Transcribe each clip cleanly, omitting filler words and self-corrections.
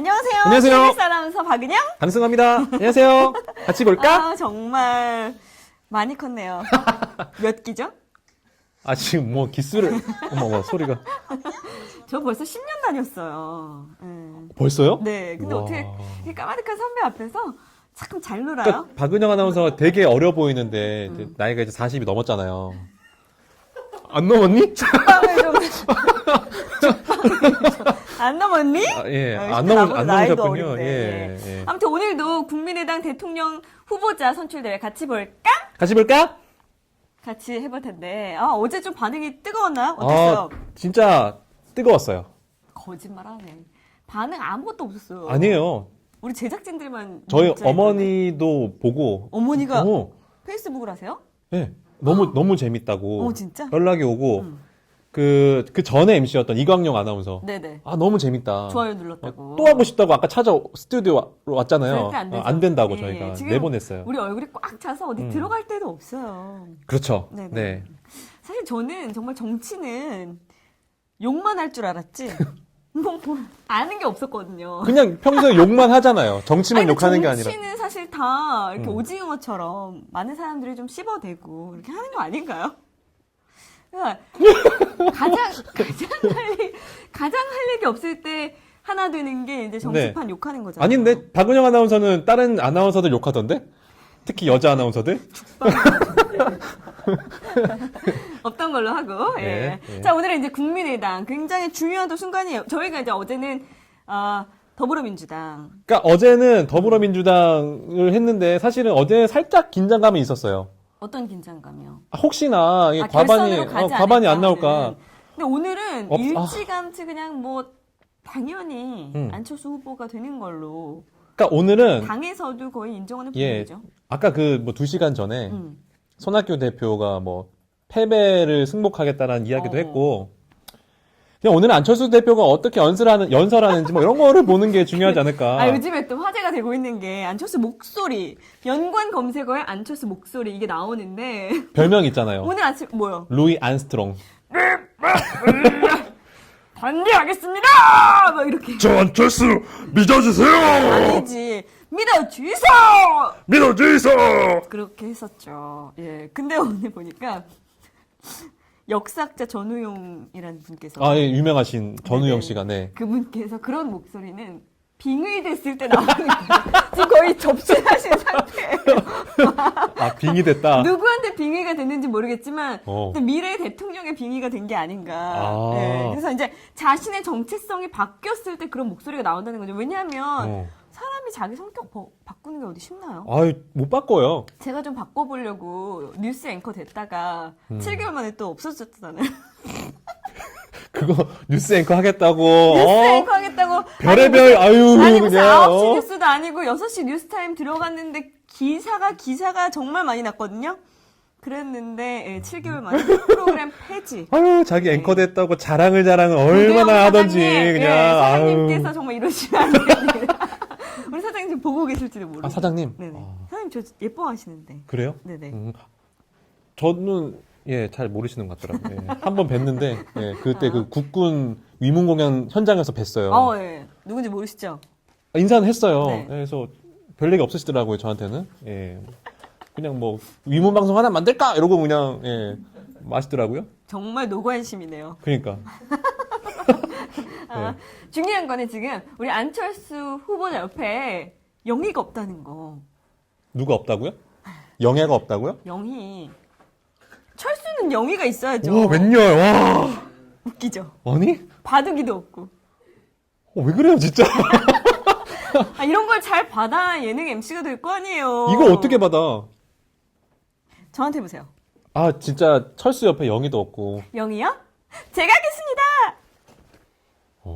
안녕하세요. 안녕하세요. KBS 아나운서 박은영. 강승화입니다. 안녕하세요. 같이 볼까? 아, 정말 많이 컸네요. 몇 기죠? 아, 지금 뭐 기수를, 어머, 소리가. 저 벌써 10년 다녔어요. 벌써요? 네. 근데 우와. 어떻게 이 까마득한 선배 앞에서 참 잘 놀아요? 그러니까 박은영 아나운서가 되게 어려 보이는데 이제 나이가 이제 40이 넘었잖아요. 안 넘었니? 안 넘었니? 예, 아, 안 나보다 나이도 넘으셨군요. 어린데. 예, 예. 아무튼 오늘도 국민의당 대통령 후보자 선출대회 같이 볼까? 같이 볼까? 같이 해볼 텐데. 아, 어제 좀 반응이 뜨거웠나요? 어땠어요? 진짜 뜨거웠어요. 거짓말하네. 반응 아무것도 없었어요. 아니에요. 우리 제작진들만 저희 문자에 어머니도 보고, 어머니가 어, 페이스북을 하세요? 예, 너무 재밌다고 진짜? 연락이 오고, 그 전에 MC였던 이광용 아나운서. 네네. 아, 너무 재밌다. 좋아요 눌렀다고. 또 하고 싶다고 아까 스튜디오로 왔잖아요. 절대 안 되죠. 안 된다고 예, 저희가 지금 내보냈어요. 우리 얼굴이 꽉 차서 어디 들어갈 데도 없어요. 그렇죠. 네네. 네. 사실 저는 정말 정치는 욕만 할 줄 알았지. 뭐 아는 게 없었거든요. 그냥 평소에 욕만 하잖아요. 정치만 아니, 욕하는 게 아니라. 정치는 사실 다 이렇게 오징어처럼 많은 사람들이 좀 씹어대고 이렇게 하는 거 아닌가요? 그러니까 가장 할 얘기 없을 때 하나 되는 게 이제 정치판 욕하는 거잖아요. 아닌데 박은영 아나운서는 다른 아나운서들 욕하던데? 특히 여자 아나운서들? 없던 걸로 하고. 예, 예. 예. 자, 오늘은 이제 국민의당 굉장히 중요한 또 순간이에요. 저희가 이제 어제는 더불어민주당. 그러니까 어제는 더불어민주당을 했는데 사실은 어제 살짝 긴장감이 있었어요. 어떤 긴장감이요? 혹시나 이게 결선으로 가지 과반이 안 않을까 나올까. 하는. 근데 오늘은 없- 일찌감치 그냥 뭐 당연히 음. 안철수 후보가 되는 걸로 그러니까 오늘은 당에서도 거의 인정하는 예, 분위기죠. 아까 그 뭐 2시간 전에 음. 손학규 대표가 뭐 패배를 승복하겠다라는 이야기도 어. 했고 그냥 오늘은 안철수 대표가 어떻게 연설하는지 뭐 이런 거를 보는 게 중요하지 않을까. 아, 요즘에 또 화제가 되고 있는 게 안철수 목소리, 연관 검색어에 안철수 목소리 이게 나오는데 별명 있잖아요. 오늘 아침 뭐요? 루이 안스트롱. 반대하겠습니다! 막 이렇게. 저 안철수 믿어주세요. 아니지. 믿어주소! 믿어주세요. 그렇게 했었죠. 예. 근데 오늘 보니까 역사학자 전우용이라는 분께서 아, 예, 유명하신 전우영 네네. 씨가 네. 그분께서 그런 목소리는 빙의됐을 때 나오는 거예요. 지금 거의 접신하신 상태예요. 아, 빙이 됐다. 누구한테 빙의가 됐는지 모르겠지만 어. 근데 미래의 대통령의 빙의가 된 게 아닌가. 아. 예, 그래서 이제 자신의 정체성이 바뀌었을 때 그런 목소리가 나온다는 거죠. 왜냐하면 사람이 자기 성격 바꾸는 게 어디 쉽나요? 아유, 못 바꿔요. 제가 좀 바꿔보려고 뉴스 앵커 됐다가 7개월 만에 또 없어졌잖아요. 그거 뉴스 앵커 하겠다고. 뉴스 앵커 하겠다고. 별의별, 아유, 아니 무슨 그냥. 9시 뉴스도 아니고 6시 뉴스타임 들어갔는데 기사가 정말 많이 났거든요. 그랬는데 예, 7개월 만에 프로그램 폐지. 아유, 자기 앵커 됐다고 자랑을 얼마나 하던지, 사장님, 그냥. 예, 아유. 사장님께서 정말 이러시면 안 됩니다. 우리 사장님 지금 보고 계실지도 모르고. 아, 사장님? 네네. 아. 사장님 저 예뻐하시는데. 그래요? 네네. 저는, 예, 잘 모르시는 것 같더라고요. 예. 한 번 뵀는데, 예, 그때 아. 그 국군 위문 공연 현장에서 뵀어요. 예. 누군지 모르시죠? 인사는 했어요. 네. 예, 그래서 별 얘기 없으시더라고요, 저한테는. 예. 그냥 뭐, 위문 방송 하나 만들까? 이러고 그냥, 예, 마시더라고요. 정말 노관심이네요. 그러니까. 아, 중요한 거는 지금 우리 안철수 후보자 옆에 영희가 없다는 거. 누가 없다고요? 영예가 없다고요? 영희. 철수는 영희가 있어야죠. 와, 웬열, 와. 웃기죠. 아니? 바둑이도 없고. 왜 그래요, 진짜? 아, 이런 걸 잘 받아 예능 MC가 될 거 아니에요. 이거 어떻게 받아? 저한테 보세요. 아, 진짜 철수 옆에 영희도 없고. 영희요? 제가 하겠습니다.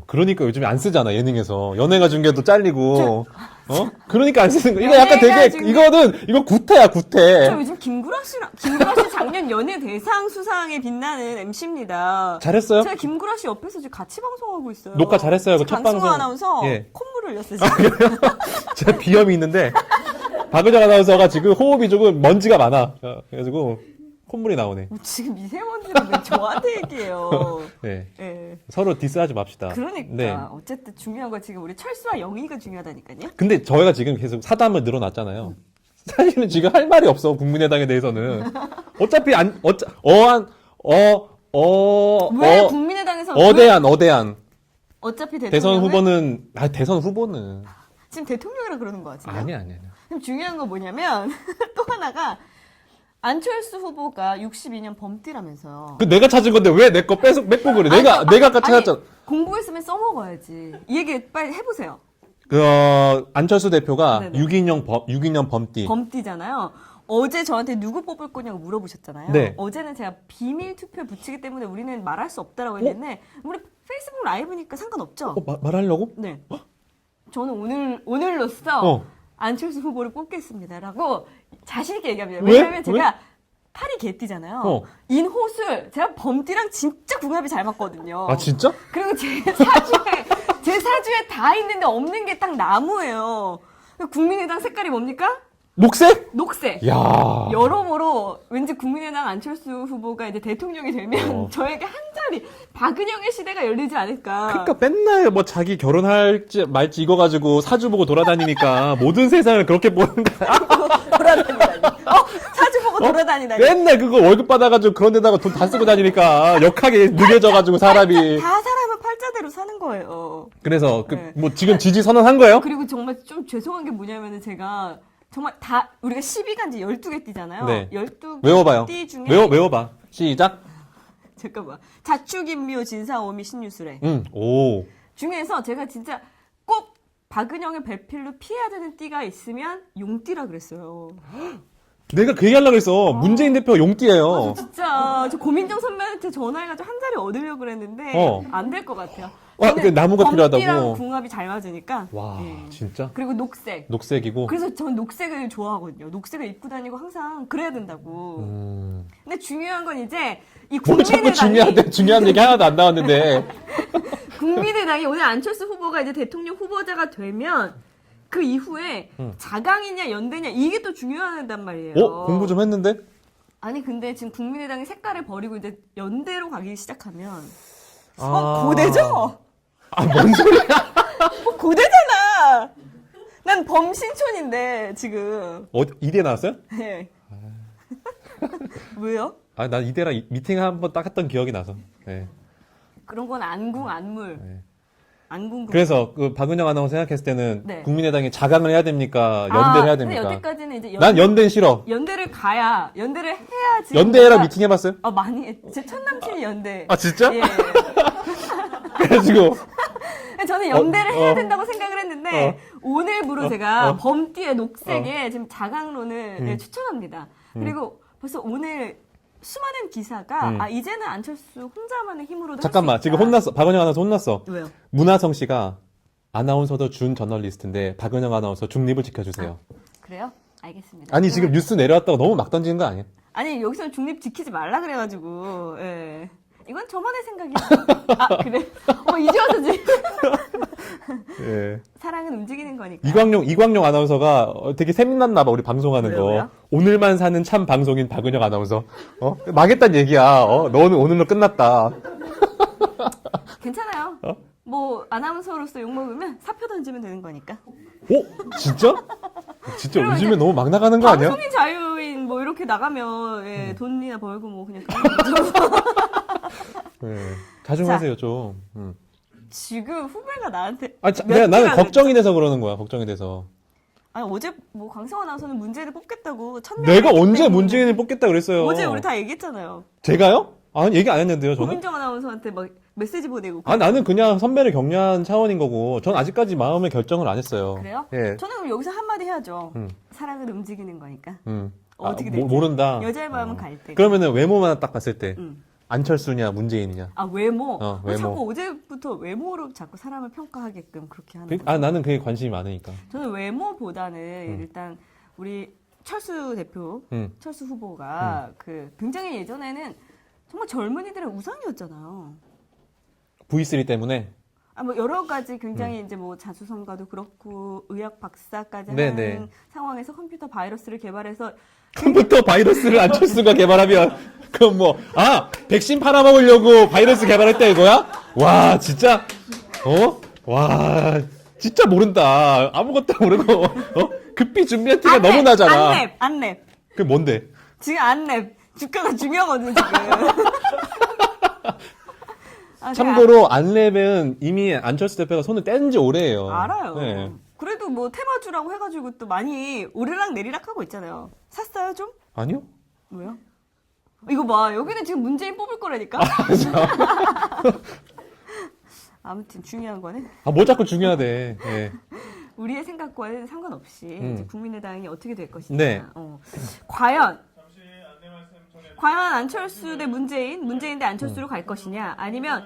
그러니까 요즘에 안 쓰잖아, 예능에서. 연예가 중계도 잘리고. 그러니까 안 쓰는 거. 이거 약간 연예가 되게, 이거 구태야, 구태. 저 요즘 김구라 씨 작년 연예 대상 수상에 빛나는 MC입니다. 잘했어요? 제가 김구라 씨 옆에서 지금 같이 방송하고 있어요. 녹화 잘했어요, 그 첫 강승호 방송. 아나운서 예. 콧물을 흘렸어요. 지금. 제가 비염이 있는데, 박은정 아나운서가 지금 호흡이 조금 먼지가 많아. 그래가지고, 콧물이 나오네. 지금 미세먼지를 왜 저한테 얘기해요. 네. 예. 서로 디스하지 맙시다. 그러니까 네. 어쨌든 중요한 건 지금 우리 철수와 영희가 중요하다니까요. 근데 저희가 지금 계속 사담을 늘어놨잖아요. 사실은 지금 할 말이 없어, 국민의당에 대해서는. 어차피 왜 국민의당에서 어대한. 어차피 대선 후보는, 대선 후보는. 지금 대통령이라 그러는 거 같아요. 아니야. 그럼 중요한 건 뭐냐면 또 하나가 안철수 후보가 62년 범띠라면서요. 그 내가 찾은 건데 왜 내 거 뺏고 그래? 내가 아까 찾았잖아. 공부했으면 써먹어야지. 이 얘기 빨리 해보세요. 안철수 대표가 네네. 6인년 범띠. 범띠잖아요. 어제 저한테 누구 뽑을 거냐고 물어보셨잖아요. 네. 어제는 제가 비밀 투표 붙이기 때문에 우리는 말할 수 없다라고 했는데 우리 페이스북 라이브니까 상관없죠? 말하려고? 네. 저는 오늘로써 어. 안철수 후보를 뽑겠습니다라고 자신 있게 얘기합니다. 왜? 왜냐하면 제가 팔이 개띠잖아요. 어. 인호술 제가 범띠랑 진짜 궁합이 잘 맞거든요. 아, 진짜? 그리고 제 사주에 다 있는데 없는 게 딱 나무예요. 국민의당 색깔이 뭡니까? 녹색? 녹색. 야. 여러모로 왠지 국민의당 안철수 후보가 이제 대통령이 되면 저에게 한 자리 박은영의 시대가 열리지 않을까. 그러니까 맨날 뭐 자기 결혼할지 말지 이거 가지고 사주 보고 돌아다니니까 모든 세상을 그렇게 보는 거야. 돌아다니다니. 사주 보고 돌아다니다니. 맨날 그거 월급 받아가지고 그런 데다가 돈 다 쓰고 다니니까 역하게 느려져가지고 사람이. 다 사람은 팔자대로 사는 거예요. 그래서 네. 뭐 지금 지지 선언한 거예요? 그리고 정말 좀 죄송한 게 뭐냐면은 제가 정말 다 우리가 12간지 12개 띠잖아요. 네. 12개 외워봐요. 띠 중에 외워봐. 시작. 잠깐만. 자축인묘 진사오미 신유술에 오. 중에서 제가 진짜 꼭 박은영의 배필로 피해야 되는 띠가 있으면 용띠라 그랬어요. 내가 그 얘기 하려고 했어. 문재인 대표 용띠예요. 진짜 저 고민정 선배한테 전화해가지고 한 자리 얻으려고 그랬는데 안 될 것 같아요. 그 나무가 필요하다고. 검띠랑 궁합이 잘 맞으니까. 와, 예. 진짜? 그리고 녹색. 녹색이고. 그래서 전 녹색을 좋아하거든요. 녹색을 입고 다니고 항상 그래야 된다고. 근데 중요한 건 이제 이 뭐 자꾸 국민의당이 중요한 얘기 하나도 안 나왔는데. 국민의당이 오늘 안철수 후보가 이제 대통령 후보자가 되면 그 이후에 자강이냐 연대냐 이게 또 중요하단 말이에요. 공부 좀 했는데? 아니 근데 지금 국민의당이 색깔을 버리고 이제 연대로 가기 시작하면 아. 고대죠? 뭔 소리야? 고대잖아. 난 범신촌인데 지금. 이대 나왔어요? 네. 왜요? 난 이대랑 미팅 한번 딱 했던 기억이 나서. 네. 그런 건 안궁 안물. 네. 안궁. 그래서 그 박은영 아나운서 생각했을 때는 네. 국민의당이 자강을 해야 됩니까? 연대를 해야 됩니까? 근데 여태까지는 이제 난 연대는 싫어. 연대를 가야 연대를 해야지. 연대해라 미팅 해봤어요? 많이 했. 제 첫 남친이 연대. 아 진짜? 예. 그래가지고 저는 연대를 해야 된다고 생각을 했는데 오늘부로 제가 범띠의 녹색에 지금 자강론을 네, 추천합니다. 그리고 벌써 오늘 수많은 기사가 이제는 안철수 혼자만의 힘으로도 잠깐만 지금 혼났어. 박은영 아나운서 혼났어. 왜요? 문하성 씨가 아나운서도 준 저널리스트인데 박은영 아나운서 중립을 지켜주세요. 그래요? 알겠습니다. 아니 지금 뉴스 내려왔다고 너무 막 던지는 거 아니에요? 아니 여기서 중립 지키지 말라 그래가지고 예. 이건 저만의 생각이야. 그래? 이제 와서 지금 예. 사랑은 움직이는 거니까. 이광용 아나운서가 되게 세민났나 봐 우리 방송하는 왜요, 거. 왜요? 오늘만 사는 참 방송인 박은영 아나운서. 망했단 얘기야. 너는 오늘로 끝났다. 괜찮아요. 뭐 아나운서로서 욕 먹으면 사표 던지면 되는 거니까. 진짜? 진짜 그리고 요즘에 이제 너무 막 나가는 거 아니야? 방송인 자유인 뭐 이렇게 나가면 돈이나 벌고 뭐 그냥 그런 거죠. 네. 자중하세요 좀. 지금 후배가 나한테 나는 걱정이 돼서 그러는 거야. 걱정이 돼서. 아니 어제 뭐 강성원 아나운서는 문재인을 뽑겠다고 내가 언제 문재인을 뽑겠다 그랬어요. 어제 우리 다 얘기했잖아요. 제가요? 얘기 안 했는데요, 저는. 고민정 아나운서한테 막 메시지 보내고. 나는 그냥 선배를 격려한 차원인 거고, 전 아직까지 마음의 결정을 안 했어요. 그래요? 예. 저는 그럼 여기서 한마디 해야죠. 사랑은 움직이는 거니까. 어떻게 될지. 모른다. 여자의 마음은 갈대. 그러면은 외모만 딱 봤을 때, 음. 안철수냐, 문재인이냐. 외모. 외모. 자꾸 어제부터 외모로 자꾸 사람을 평가하게끔 그렇게 하는 거예요. 나는 그게 관심이 많으니까. 저는 외모보다는 일단 우리 철수 대표, 철수 후보가 굉장히 예전에는 정말 젊은이들의 우상이었잖아요. V3 때문에. 뭐 여러 가지 굉장히 이제 뭐 자수성가도 그렇고 의학 박사까지 네네. 하는 상황에서 컴퓨터 바이러스를 개발해서 컴퓨터 바이러스를 안철수가 개발하면 그럼 뭐 백신 팔아먹으려고 바이러스 개발했다 이거야? 와 진짜 와 진짜 모른다. 아무것도 모르고 급히 준비한 티가 너무 나잖아. 안랩. 그게 뭔데? 지금 안랩. 주가가 중요하거든 지금. 참고로 안랩은 이미 안철수 대표가 손을 뗀 지 오래예요. 알아요. 네. 그래도 뭐 테마주라고 해가지고 또 많이 오르락 내리락 하고 있잖아요. 샀어요 좀? 아니요? 뭐야? 이거 봐. 여기는 지금 문재인 뽑을 거라니까. 아무튼 중요한 거는 뭐 자꾸 중요하대. 네. 우리의 생각과는 상관없이 이제 국민의당이 어떻게 될 것이냐. 네. 과연 안철수 대 문재인 대 안철수로 갈 것이냐, 아니면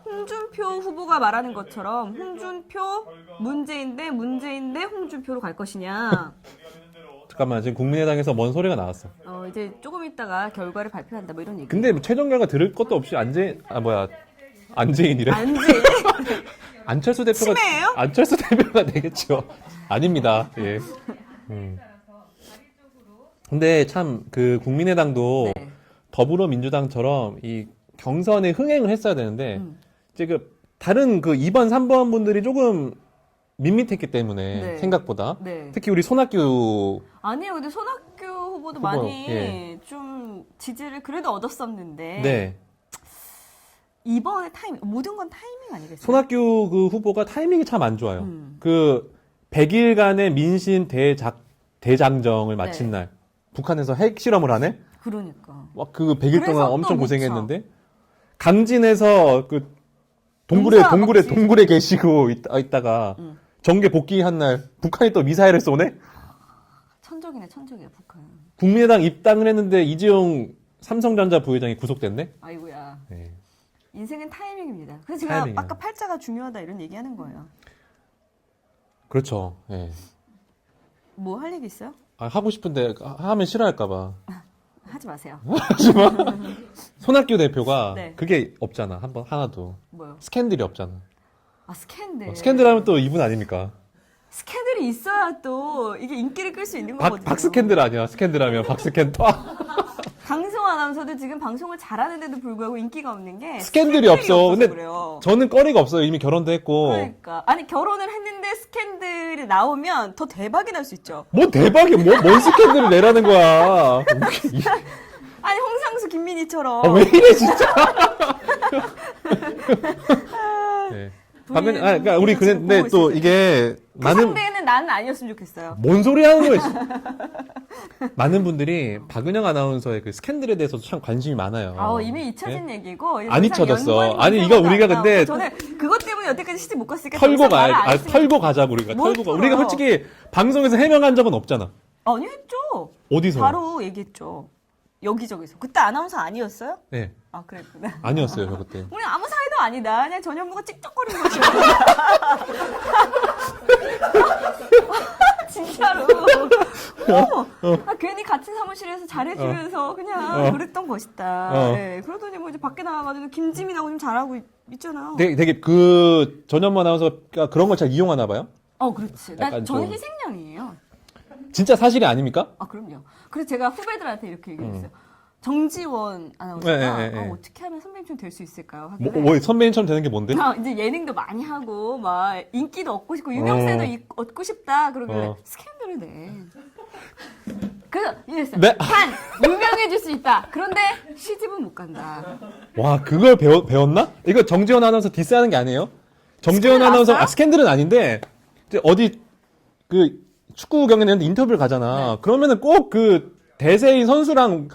홍준표 후보가 말하는 것처럼 홍준표, 문재인 대 홍준표로 갈 것이냐. 잠깐만 지금 국민의당에서 뭔 소리가 나왔어. 이제 조금 있다가 결과를 발표한다 뭐 이런 얘기. 근데 뭐 최종 결과 들을 것도 없이 안재인이래. 안철수 대표가 치매예요? 안철수 대표가 되겠죠. 아닙니다. 예. 근데 참 그 국민의당도 네. 더불어민주당처럼 이 경선에 흥행을 했어야 되는데 이제 다른 2번, 3번 분들이 조금 밋밋했기 때문에 네. 생각보다 네. 특히 우리 손학규 아니요, 근데 손학규 후보도 후보, 많이 좀 지지를 그래도 얻었었는데 네. 이번에 모든 건 타이밍 아니겠어요? 손학규 그 후보가 타이밍이 참 안 좋아요. 100일간의 민심 대장정을 마친 네. 날 북한에서 핵 실험을 하네. 그러니까. 막 100일 동안 또 엄청 못 고생했는데 강진에서 동굴에 계시고 있다가 정계 복귀한 날 북한이 또 미사일을 쏘네. 천적이야 북한. 국민의당 입당을 했는데 이재용 삼성전자 부회장이 구속됐네. 아이고야. 네. 인생은 타이밍입니다. 그래서 제가 타이밍이야. 아까 팔자가 중요하다 이런 얘기하는 거예요. 그렇죠. 예. 뭐 할 얘기 있어요? 하고 싶은데 하면 싫어할까봐. 하지 마세요. 손학규 대표가 네. 그게 없잖아. 하나도. 뭐요? 스캔들이 없잖아. 스캔들. 스캔들 하면 또 이분 아닙니까? 스캔들이 있어야 또 이게 인기를 끌 수 있는 거거든요. 박스캔들 아니야. 스캔들 하면 박스캔터. 강승호 아나운서도 지금 방송을 잘하는데도 불구하고 인기가 없는 게 스캔들이 없어. 근데 그래요. 저는 꺼리가 없어요. 이미 결혼도 했고. 그러니까 아니 결혼을 했는데 스캔들이 나오면 더 대박이 날 수 있죠. 뭐 대박이야. 뭔 스캔들을 내라는 거야. 아니 홍상수 김민희처럼. 왜 이래 진짜. 네. 그러니까 우리 근데 또 이게 그 상대는 나는 아니었으면 좋겠어요. 뭔 소리 하는 거야. 많은 분들이 박은영 아나운서의 그 스캔들에 대해서도 참 관심이 많아요. 이미 잊혀진 얘기고. 안 잊혀졌어. 아니 이거 우리가 근데 저는 그것 때문에 여태까지 시집 못 갔으니까 털고 가자고 우리가. 우리가 솔직히 방송에서 해명한 적은 없잖아. 아니 했죠. 어디서? 바로 얘기했죠. 여기저기서. 그때 아나운서 아니었어요? 네. 그랬구나. 아니었어요, 저 그때. 우리 아무 사이도 아니다. 그냥 전현무가 찍찍거리는 거죠. 진짜로. 괜히 같은 사무실에서 잘해주면서 그냥 그랬던 것이다. 네. 그러더니 뭐 이제 밖에 나와가지고 김지민하고 좀 잘하고 있잖아. 되게 전현무 아나운서가 그런 걸 잘 이용하나 봐요? 그렇지. 약간 저는 좀- 희생양이에요. 진짜 사실이 아닙니까? 그럼요. 그래서 제가 후배들한테 이렇게 얘기했어요. 정지원 아나운서가 네. 어떻게 하면 선배님처럼 될 수 있을까요? 선배님처럼 되는 게 뭔데? 이제 예능도 많이 하고 막 인기도 얻고 싶고 유명세도 얻고 싶다 그러길래 스캔들을 내. 그래서 이랬어요. 네. 유명해질 수 있다. 그런데 시집은 못 간다. 와, 그걸 배웠나? 이거 정지원 아나운서 디스하는 게 아니에요? 정지원 스캔들 아나운서, 나왔어요? 스캔들은 아닌데, 이제 어디, 축구 경기는 인터뷰를 가잖아. 그러면은 꼭 대세인 선수랑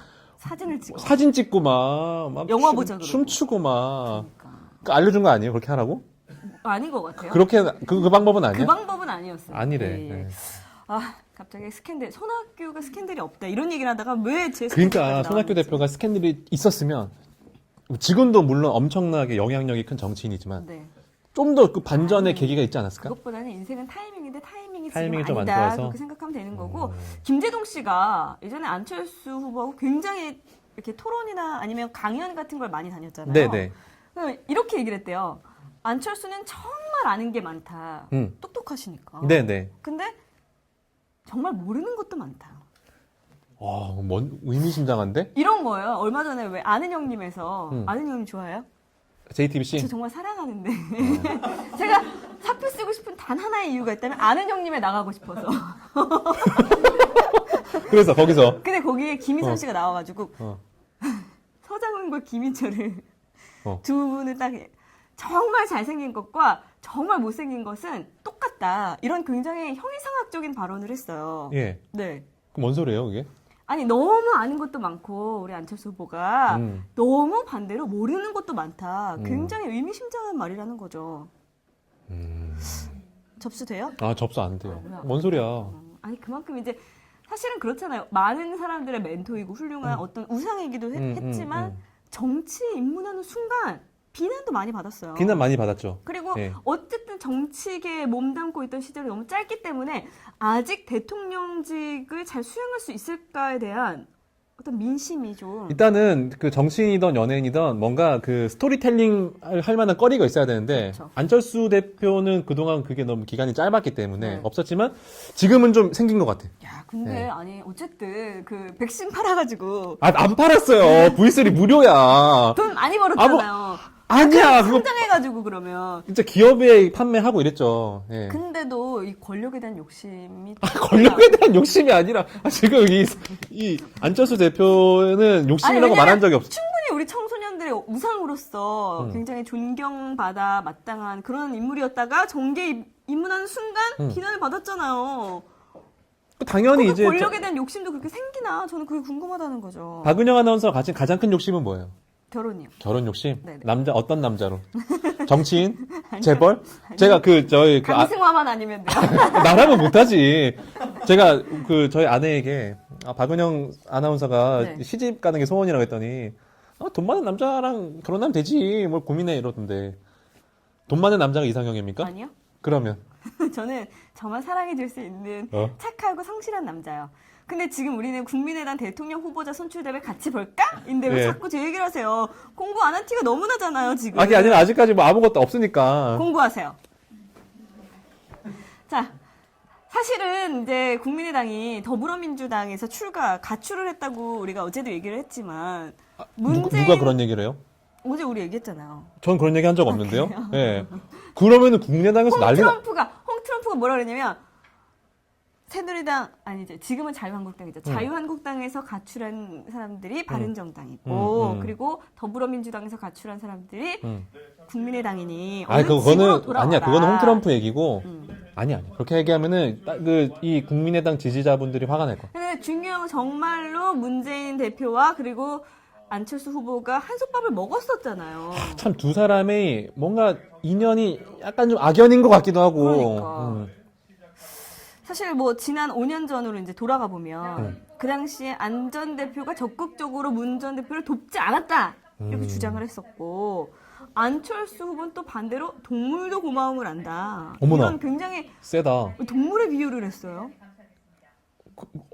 사진 찍고 막 영화 보자 그러고. 춤추고 막. 그러니까. 알려준 거 아니에요? 그렇게 하라고? 아닌 것 같아요. 그렇게, 그 방법은 아니야? 그 방법은 아니었어요. 아니래. 예. 네. 갑자기 손학규가 스캔들이 없다 이런 얘기를 하다가 왜 제 그러니까 손학규 대표가 스캔들이 있었으면 지금도 물론 엄청나게 영향력이 큰 정치인이지만 네. 좀 더 반전의 계기가 있지 않았을까? 그것보다는 인생은 타이밍인데 타이밍이 타이밍이 지금 좀 안 아니다 좋아서? 그렇게 생각하면 되는 거고 김재동 씨가 예전에 안철수 후보하고 굉장히 이렇게 토론이나 아니면 강연 같은 걸 많이 다녔잖아요. 네네. 이렇게 얘기를 했대요. 안철수는 정말 아는 게 많다. 똑똑하시니까. 네네. 근데 정말 모르는 것도 많다. 의미심장한데? 이런 거예요. 얼마 전에 왜 아는 형님에서 아는 형님 좋아해요? JTBC? 저 정말 사랑하는데 제가 사표 쓰고 싶은 단 하나의 이유가 있다면 아는 형님에 나가고 싶어서. 그래서 거기서 근데 거기에 김희선 씨가 나와가지고 서장훈과 김희철을 두 분을 딱 정말 잘생긴 것과 정말 못생긴 것은 똑같다. 이런 굉장히 형이상학적인 발언을 했어요. 예. 네. 그럼 뭔 소리예요, 이게? 아니 너무 아는 것도 많고 우리 안철수 후보가 너무 반대로 모르는 것도 많다. 굉장히 의미심장한 말이라는 거죠. 접수돼요? 접수 안 돼요. 뭐야? 뭔 소리야? 아니 그만큼 이제 사실은 그렇잖아요. 많은 사람들의 멘토이고 훌륭한 어떤 우상이기도 했지만 정치에 입문하는 순간 비난도 많이 받았어요. 비난 많이 받았죠. 그리고 예. 어쨌든 정치계에 몸담고 있던 시절이 너무 짧기 때문에 아직 대통령직을 잘 수행할 수 있을까에 대한 어떤 민심이 좀 일단은 그 정치인이든 연예인이든 뭔가 그 스토리텔링 할 만한 거리가 있어야 되는데 그렇죠. 안철수 대표는 그동안 그게 너무 기간이 짧았기 때문에 네. 없었지만 지금은 좀 생긴 것 같아. 야, 근데 네. 아니 어쨌든 그 백신 팔아가지고 안 팔았어요. V3 무료야. 돈 많이 벌었잖아요. 아니야. 그거 상장해가지고 그러면. 진짜 기업에 판매하고 이랬죠. 예. 근데도 이 권력에 대한 욕심이 권력에 대한 욕심이 아니라 지금 이 안철수 대표는 욕심이라고 왜냐면 말한 적이 없어. 충분히 우리 청소년들의 우상으로서 굉장히 존경받아 마땅한 그런 인물이었다가 정계에 입문하는 순간 비난을 받았잖아요. 당연히 이제 권력에 대한 욕심도 그렇게 생기나? 저는 그게 궁금하다는 거죠. 박은영 아나운서가 가진 가장 큰 욕심은 뭐예요? 결혼이요. 결혼 욕심? 네네. 어떤 남자로? 정치인? 재벌? 제가 저희 강승화만 아니면 돼요. 나라면 못하지. 제가 저희 아내에게 박은영 아나운서가 네. 시집 가는 게 소원이라고 했더니 돈 많은 남자랑 결혼하면 되지. 뭘 고민해 이러던데. 돈 많은 남자가 이상형입니까? 아니요. 그러면 저는 저만 사랑해줄 수 있는 착하고 성실한 남자요. 근데 지금 우리는 국민의당 대통령 후보자 선출대회 같이 볼까? 인데 왜 예. 자꾸 제 얘기를 하세요? 공부 안 한 티가 너무 나잖아요, 지금. 아니 아니라 아직까지 뭐 아무것도 없으니까. 공부하세요. 자, 사실은 이제 국민의당이 더불어민주당에서 가출을 했다고 우리가 어제도 얘기를 했지만 누가 그런 얘기를 해요? 어제 우리 얘기했잖아요. 전 그런 얘기 한 적 없는데요. 예. 그러면은 국민의당에서 난리가. 홍 트럼프가 뭐라 그랬냐면 새누리당 아니죠. 지금은 자유한국당이죠. 자유한국당에서 가출한 사람들이 바른정당이고 그리고 더불어민주당에서 가출한 사람들이 국민의당이니 어느 집으로 돌아와라. 아니야. 그거는 홍 트럼프 얘기고. 아니야. 그렇게 얘기하면은 이 국민의당 지지자분들이 화가 날 거야. 근데 중요한 건 정말로 문재인 대표와 그리고 안철수 후보가 한솥밥을 먹었었잖아요. 참 두 사람의 뭔가 인연이 약간 좀 악연인 것 같기도 하고. 그러니까. 사실 뭐 지난 5년 전으로 이제 돌아가 보면 그 당시에 안 전 대표가 적극적으로 문 전 대표를 돕지 않았다 이렇게 주장을 했었고 안철수 후보는 또 반대로 동물도 고마움을 안다. 어머나. 이런 굉장히 세다. 동물의 비유를 했어요.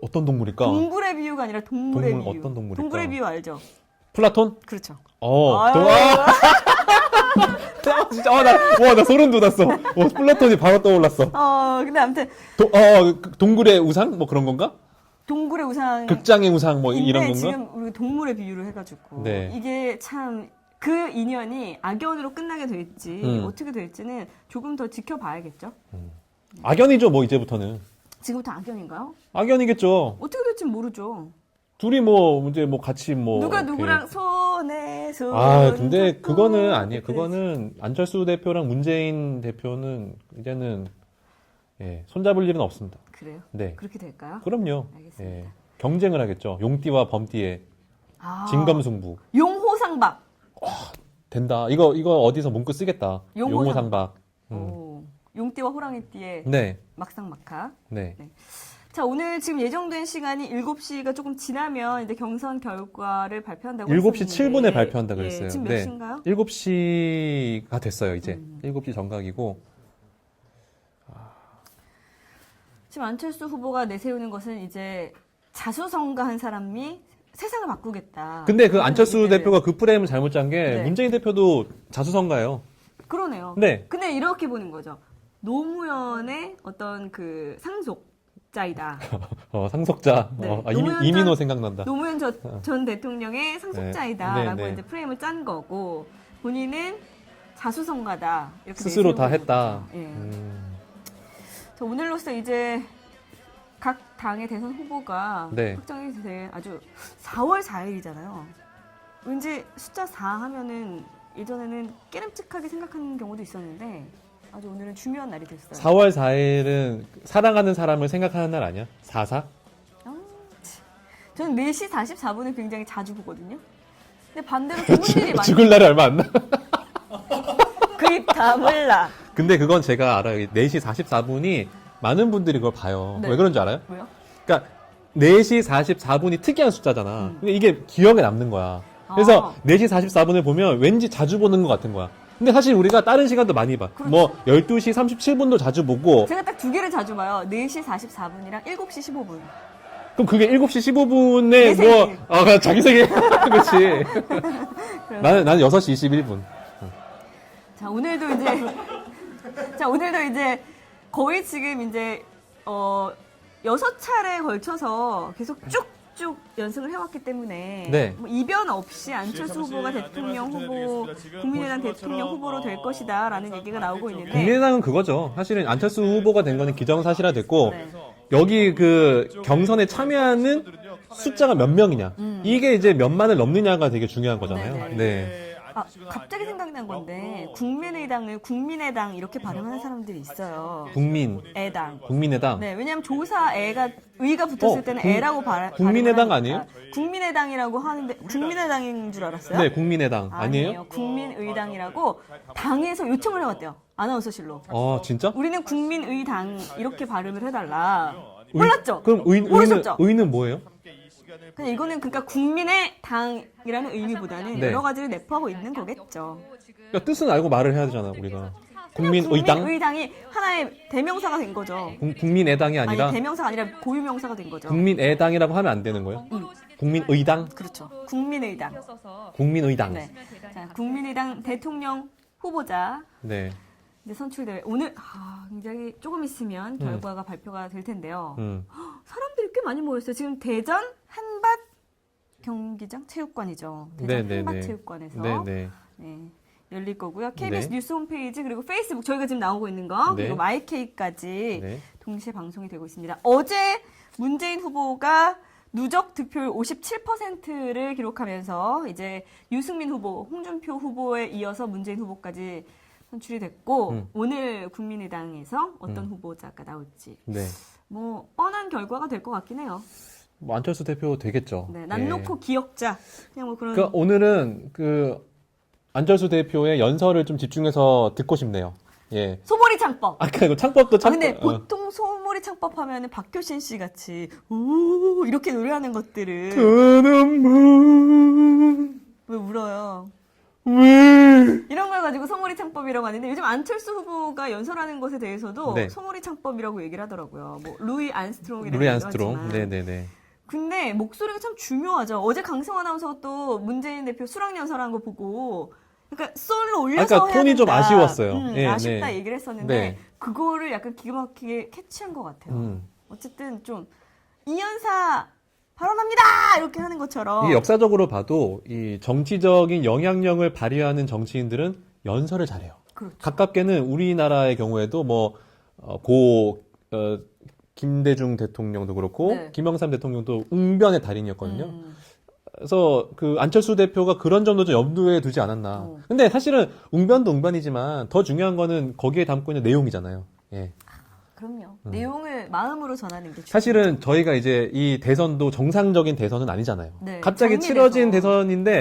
어떤 동물일까? 동물의 비유가 아니라 동물의 동물, 비유. 어떤 동물일까? 동물의 비유 알죠? 플라톤? 그렇죠. 아유. 진짜 나 소름 돋았어. 플라톤이 바로 떠올랐어. 근데 아무튼 동굴의 우상 뭐 그런 건가? 동굴의 우상 극장의 우상 뭐 이런 건가? 지금 우리 동물의 비유를 해가지고 네. 이게 참 그 인연이 악연으로 끝나게 될지 어떻게 될지는 조금 더 지켜봐야겠죠. 악연이죠 뭐 이제부터는. 지금부터 악연인가요? 악연이겠죠. 어떻게 될지는 모르죠. 둘이 뭐 이제 뭐 같이 뭐 누가 이렇게. 누구랑 손에 손 근데 잡고 그거는 아니에요. 그렇게 그거는 안철수 대표랑 문재인 대표는 이제는 손잡을 일은 없습니다. 그래요? 네. 그렇게 될까요? 그럼요. 알겠습니다. 경쟁을 하겠죠. 용띠와 범띠의 아, 진검승부. 용호상박. 된다. 이거 어디서 문구 쓰겠다. 용호상박. 오, 용띠와 호랑이띠의 네. 막상막하. 네. 자, 오늘 지금 예정된 시간이 7시가 조금 지나면 이제 경선 결과를 발표한다고 7시 했었는데 7분에 발표한다 그랬어요. 지금 몇 시인가요? 7시가 됐어요, 이제. 7시 정각이고. 지금 안철수 후보가 내세우는 것은 이제 자수성가한 사람이 세상을 바꾸겠다. 근데 그 안철수 얘기를. 대표가 그 프레임을 잘못 짠 게 네. 문재인 대표도 자수성가예요. 그러네요. 네. 근데 이렇게 보는 거죠. 노무현의 어떤 그 상속자이다. 상속자. 네. 이민호 생각난다. 노무현 전 대통령의 상속자이다라고 네, 네. 이제 프레임을 짠 거고 본인은 자수성가다 이렇게 스스로 다 내세우고 했다. 있는 거죠. 예. 자, 오늘로써 이제 각 당의 대선 후보가 네. 확정이 될 아주 4월 4일이잖아요. 왠지 숫자 4 하면은 예전에는 깨름직하게 생각하는 경우도 있었는데 아주 오늘은 중요한 날이 됐어요. 4월 4일은 사랑하는 사람을 생각하는 날 아니야? 4.4? 저는 4시 44분을 굉장히 자주 보거든요. 근데 반대로 좋은 일이 많이 죽을 날이 얼마 안 나. 그 입 다물라. 근데 그건 제가 알아요. 4시 44분이 많은 분들이 그걸 봐요. 네. 왜 그런 줄 알아요? 왜요? 그러니까 4시 44분이 특이한 숫자잖아. 근데 이게 기억에 남는 거야. 그래서 4시 44분을 보면 왠지 자주 보는 것 같은 거야. 근데 사실 우리가 다른 시간도 많이 봐. 그렇죠. 뭐 12시 37분도 자주 보고 제가 딱 두 개를 자주 봐요. 4시 44분이랑 7시 15분. 그럼 그게 7시 15분에 내 생일. 자기 생일. 그렇지. 나는 6시 21분. 자, 오늘도 이제 거의 지금 이제 6차례에 걸쳐서 계속 쭉쭉 연승을 해왔기 때문에 네. 뭐 이변 없이 안철수 후보가 대통령 후보, 국민의당 대통령 후보로 될 것이다라는 얘기가 나오고 있는데 국민의당은 그거죠. 사실은 안철수 후보가 된 거는 기정사실화 됐고 네. 여기 그 경선에 참여하는 숫자가 몇 명이냐. 이게 이제 몇만을 넘느냐가 되게 중요한 거잖아요. 네, 네. 네. 갑자기 생각난 건데 국민의당을 국민의당 이렇게 발음하는 사람들이 있어요. 국민의당. 네, 왜냐하면 조사 의가 붙었을 때는 애라고 국민의당 아니에요? 국민의당이라고 하는데 국민의당인 줄 알았어요? 네, 국민의당. 아니에요? 국민의당이라고 당에서 요청을 해왔대요. 아나운서실로. 진짜? 우리는 국민의당 이렇게 발음을 해달라. 몰랐죠? 그럼 모르셨죠? 의는 뭐예요? 그냥 이거는 그러니까 국민의 당이라는 의미보다는 네. 여러 가지를 내포하고 있는 거겠죠. 그러니까 뜻은 알고 말을 해야 되잖아, 우리가. 국민의당? 국민의당이 하나의 대명사가 된 거죠. 국민의당이 아니라 아니, 대명사가 아니라 고유명사가 된 거죠. 국민의당이라고 하면 안 되는 거예요? 국민의당? 그렇죠. 국민의당. 국민의당. 네. 자, 국민의당 대통령 후보자 네. 이제 선출대회 오늘 굉장히 조금 있으면 결과가 발표가 될 텐데요. 사람들이 꽤 많이 모였어요. 지금 대전 한밭 경기장 체육관이죠. 대전 네, 한밭 네, 네. 체육관에서 네. 열릴 거고요. KBS 네. 뉴스 홈페이지 그리고 페이스북 저희가 지금 나오고 있는 거 네. 그리고 마이케이까지 네. 동시에 방송이 되고 있습니다. 어제 문재인 후보가 누적 득표율 57%를 기록하면서 이제 유승민 후보, 홍준표 후보에 이어서 문재인 후보까지 선출이 됐고 오늘 국민의당에서 어떤 후보자가 나올지 네. 뭐 뻔한 결과가 될 것 같긴 해요. 뭐 안철수 대표 되겠죠. 네, 난 놓고 기억자 그냥 뭐 그런. 그러니까 오늘은 안철수 대표의 연설을 좀 집중해서 듣고 싶네요. 예. 소몰이 창법. 아까 이거 창법도 근데 보통 소몰이 창법 하면은 박효신 씨 같이 우 이렇게 노래하는 것들을 그는 문 왜 울어요? 왜? 이런 걸 가지고 소몰이 창법이라고 하는데 요즘 안철수 후보가 연설하는 것에 대해서도 네. 소몰이 창법이라고 얘기를 하더라고요. 뭐 루이 안스트롱이라고 루이 안스트롱. 하지만. 네네네. 근데 목소리가 참 중요하죠. 어제 강성 아나운서가 또 문재인 대표 수락 연설한 거 보고 그러니까 솔로 올려서 그러니까 해야 톤이 좀 된다. 아쉬웠어요. 예, 아쉽다 네. 얘기를 했었는데 네. 그거를 약간 기가 막히게 캐치한 것 같아요. 어쨌든 좀 이연사 발언합니다 이렇게 하는 것처럼 이게 역사적으로 봐도 이 정치적인 영향력을 발휘하는 정치인들은 연설을 잘해요. 그렇죠. 가깝게는 우리나라의 경우에도 김대중 대통령도 그렇고 네. 김영삼 대통령도 웅변의 달인이었거든요. 그래서 안철수 대표가 그런 점도 좀 염두에 두지 않았나. 근데 사실은 웅변도 웅변이지만 더 중요한 거는 거기에 담고 있는 내용이잖아요. 예. 그럼요. 내용을 마음으로 전하는 게 중요해요. 사실은 저희가 이제 이 대선도 정상적인 대선은 아니잖아요. 네, 갑자기 장미 치러진 대선. 대선인데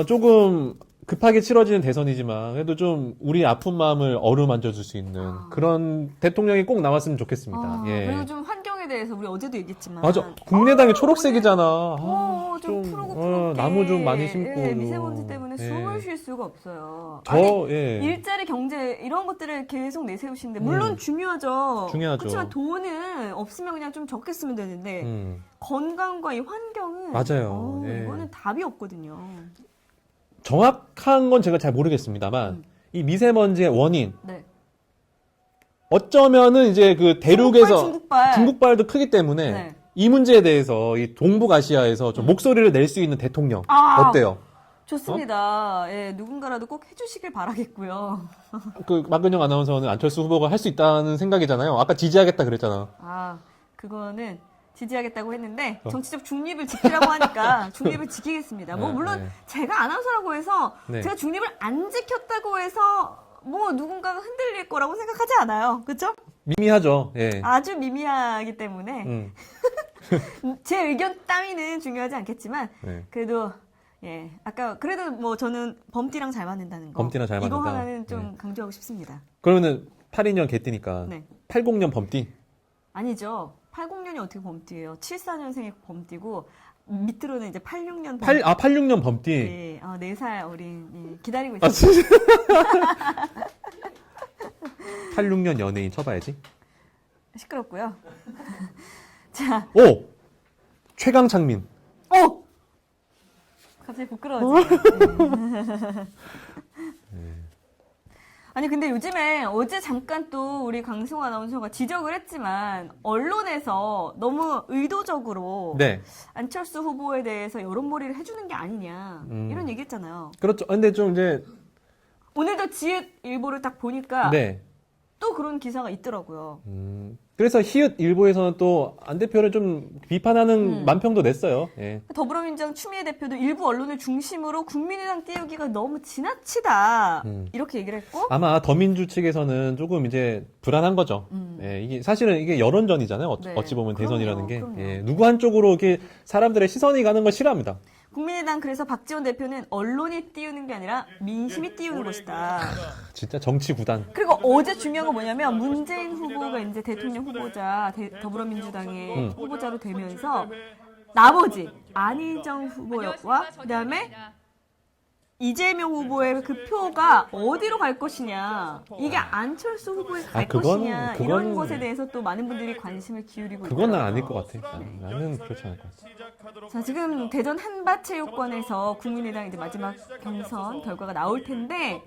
조금 급하게 치러지는 대선이지만 그래도 좀 우리 아픈 마음을 어루만져 줄 수 있는 그런 대통령이 꼭 나왔으면 좋겠습니다. 예. 그리고 좀 환경에 대해서 우리 어제도 얘기했지만 맞아. 국민의당이 초록색이잖아. 좀 푸르고 나무 좀 많이 심고. 예, 미세먼지 때문에 예. 숨을 쉴 수가 없어요. 예. 일자리 경제 이런 것들을 계속 내세우시는데 물론 중요하죠. 중요하죠. 그렇지만 돈은 없으면 그냥 좀 적게 쓰면 되는데 건강과 이 환경은 맞아요. 예. 이거는 답이 없거든요. 정확한 건 제가 잘 모르겠습니다만 이 미세먼지의 원인. 네. 어쩌면은 이제 그 대륙에서 중국발. 도 크기 때문에 네. 이 문제에 대해서 이 동북아시아에서 좀 목소리를 낼 수 있는 대통령 어때요? 좋습니다. 예, 누군가라도 꼭 해주시길 바라겠고요. 그 박근영 아나운서는 안철수 후보가 할 수 있다는 생각이잖아요. 아까 지지하겠다 그랬잖아. 그거는 지지하겠다고 했는데 정치적 중립을 지키라고 하니까 중립을 지키겠습니다. 뭐 물론 네. 제가 아나운서라고 해서 네. 제가 중립을 안 지켰다고 해서 뭐 누군가가 흔들릴 거라고 생각하지 않아요. 그렇죠? 미미하죠. 예. 아주 미미하기 때문에 제 의견 따위는 중요하지 않겠지만 네. 그래도 예 아까 그래도 뭐 저는 범띠랑 잘 맞는다는 거 범띠랑 잘 이거 맞는다. 하나는 좀 강조하고 싶습니다. 그러면은 82년 개띠니까 네. 80년 범띠. 아니죠. 80년이 어떻게 범띠예요? 74년생이 범띠고 밑으로는 이제 86년 범띠. 86년 범띠. 예, 4살 어린 예, 기다리고 아, 있습니다. 진짜? 86년 연예인 쳐봐야지. 시끄럽고요. 자, 오! 최강창민. 갑자기 부끄러워지네. 아니 근데 요즘에 어제 잠깐 또 우리 강승호 아나운서가 지적을 했지만 언론에서 너무 의도적으로 네. 안철수 후보에 대해서 여론몰이를 해주는 게 아니냐 이런 얘기했잖아요. 그렇죠. 근데 좀 이제 오늘도 지읒일보를 딱 보니까 네. 또 그런 기사가 있더라고요. 그래서 히읗 일보에서는 또 안 대표를 좀 비판하는 만평도 냈어요. 예. 더불어민주당 추미애 대표도 일부 언론을 중심으로 국민의당 띄우기가 너무 지나치다 이렇게 얘기를 했고 아마 더민주 측에서는 조금 이제 불안한 거죠. 예, 이게 사실은 이게 여론전이잖아요. 네. 어찌 보면 대선이라는 게 그럼요. 예, 누구 한쪽으로 이렇게 사람들의 시선이 가는 걸 싫어합니다. 국민의당 그래서 박지원 대표는 언론이 띄우는 게 아니라 민심이 띄우는 것이다. 진짜 정치 구단. 그리고 어제 중요한 건 뭐냐면 문재인 후보가 이제 대통령 후보자 더불어민주당의 후보자로 되면서 나머지 안희정 후보와 그다음에 이재명 후보의 그 표가 어디로 갈 것이냐 이게 안철수 후보에 갈 것이냐 이런 것에 대해서 또 많은 분들이 관심을 기울이고 그건 난 있더라고요. 아닐 것 같아. 나는 그렇지 않을 것 같아. 자, 지금 대전 한밭체육관에서 국민의당 이제 마지막 경선 결과가 나올 텐데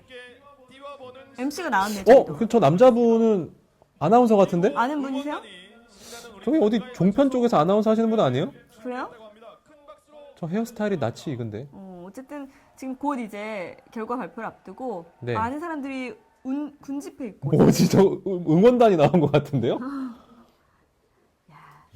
MC가 나왔네요. 저희도. 저 남자분은 아나운서 같은데? 아는 분이세요? 저기 어디 종편 쪽에서 아나운서 하시는 분 아니에요? 그래요? 저 헤어스타일이 낯이 익은데. 어쨌든 지금 곧 이제 결과 발표를 앞두고 네. 많은 사람들이 군집해 있고 뭐지? 저 응원단이 나온 것 같은데요?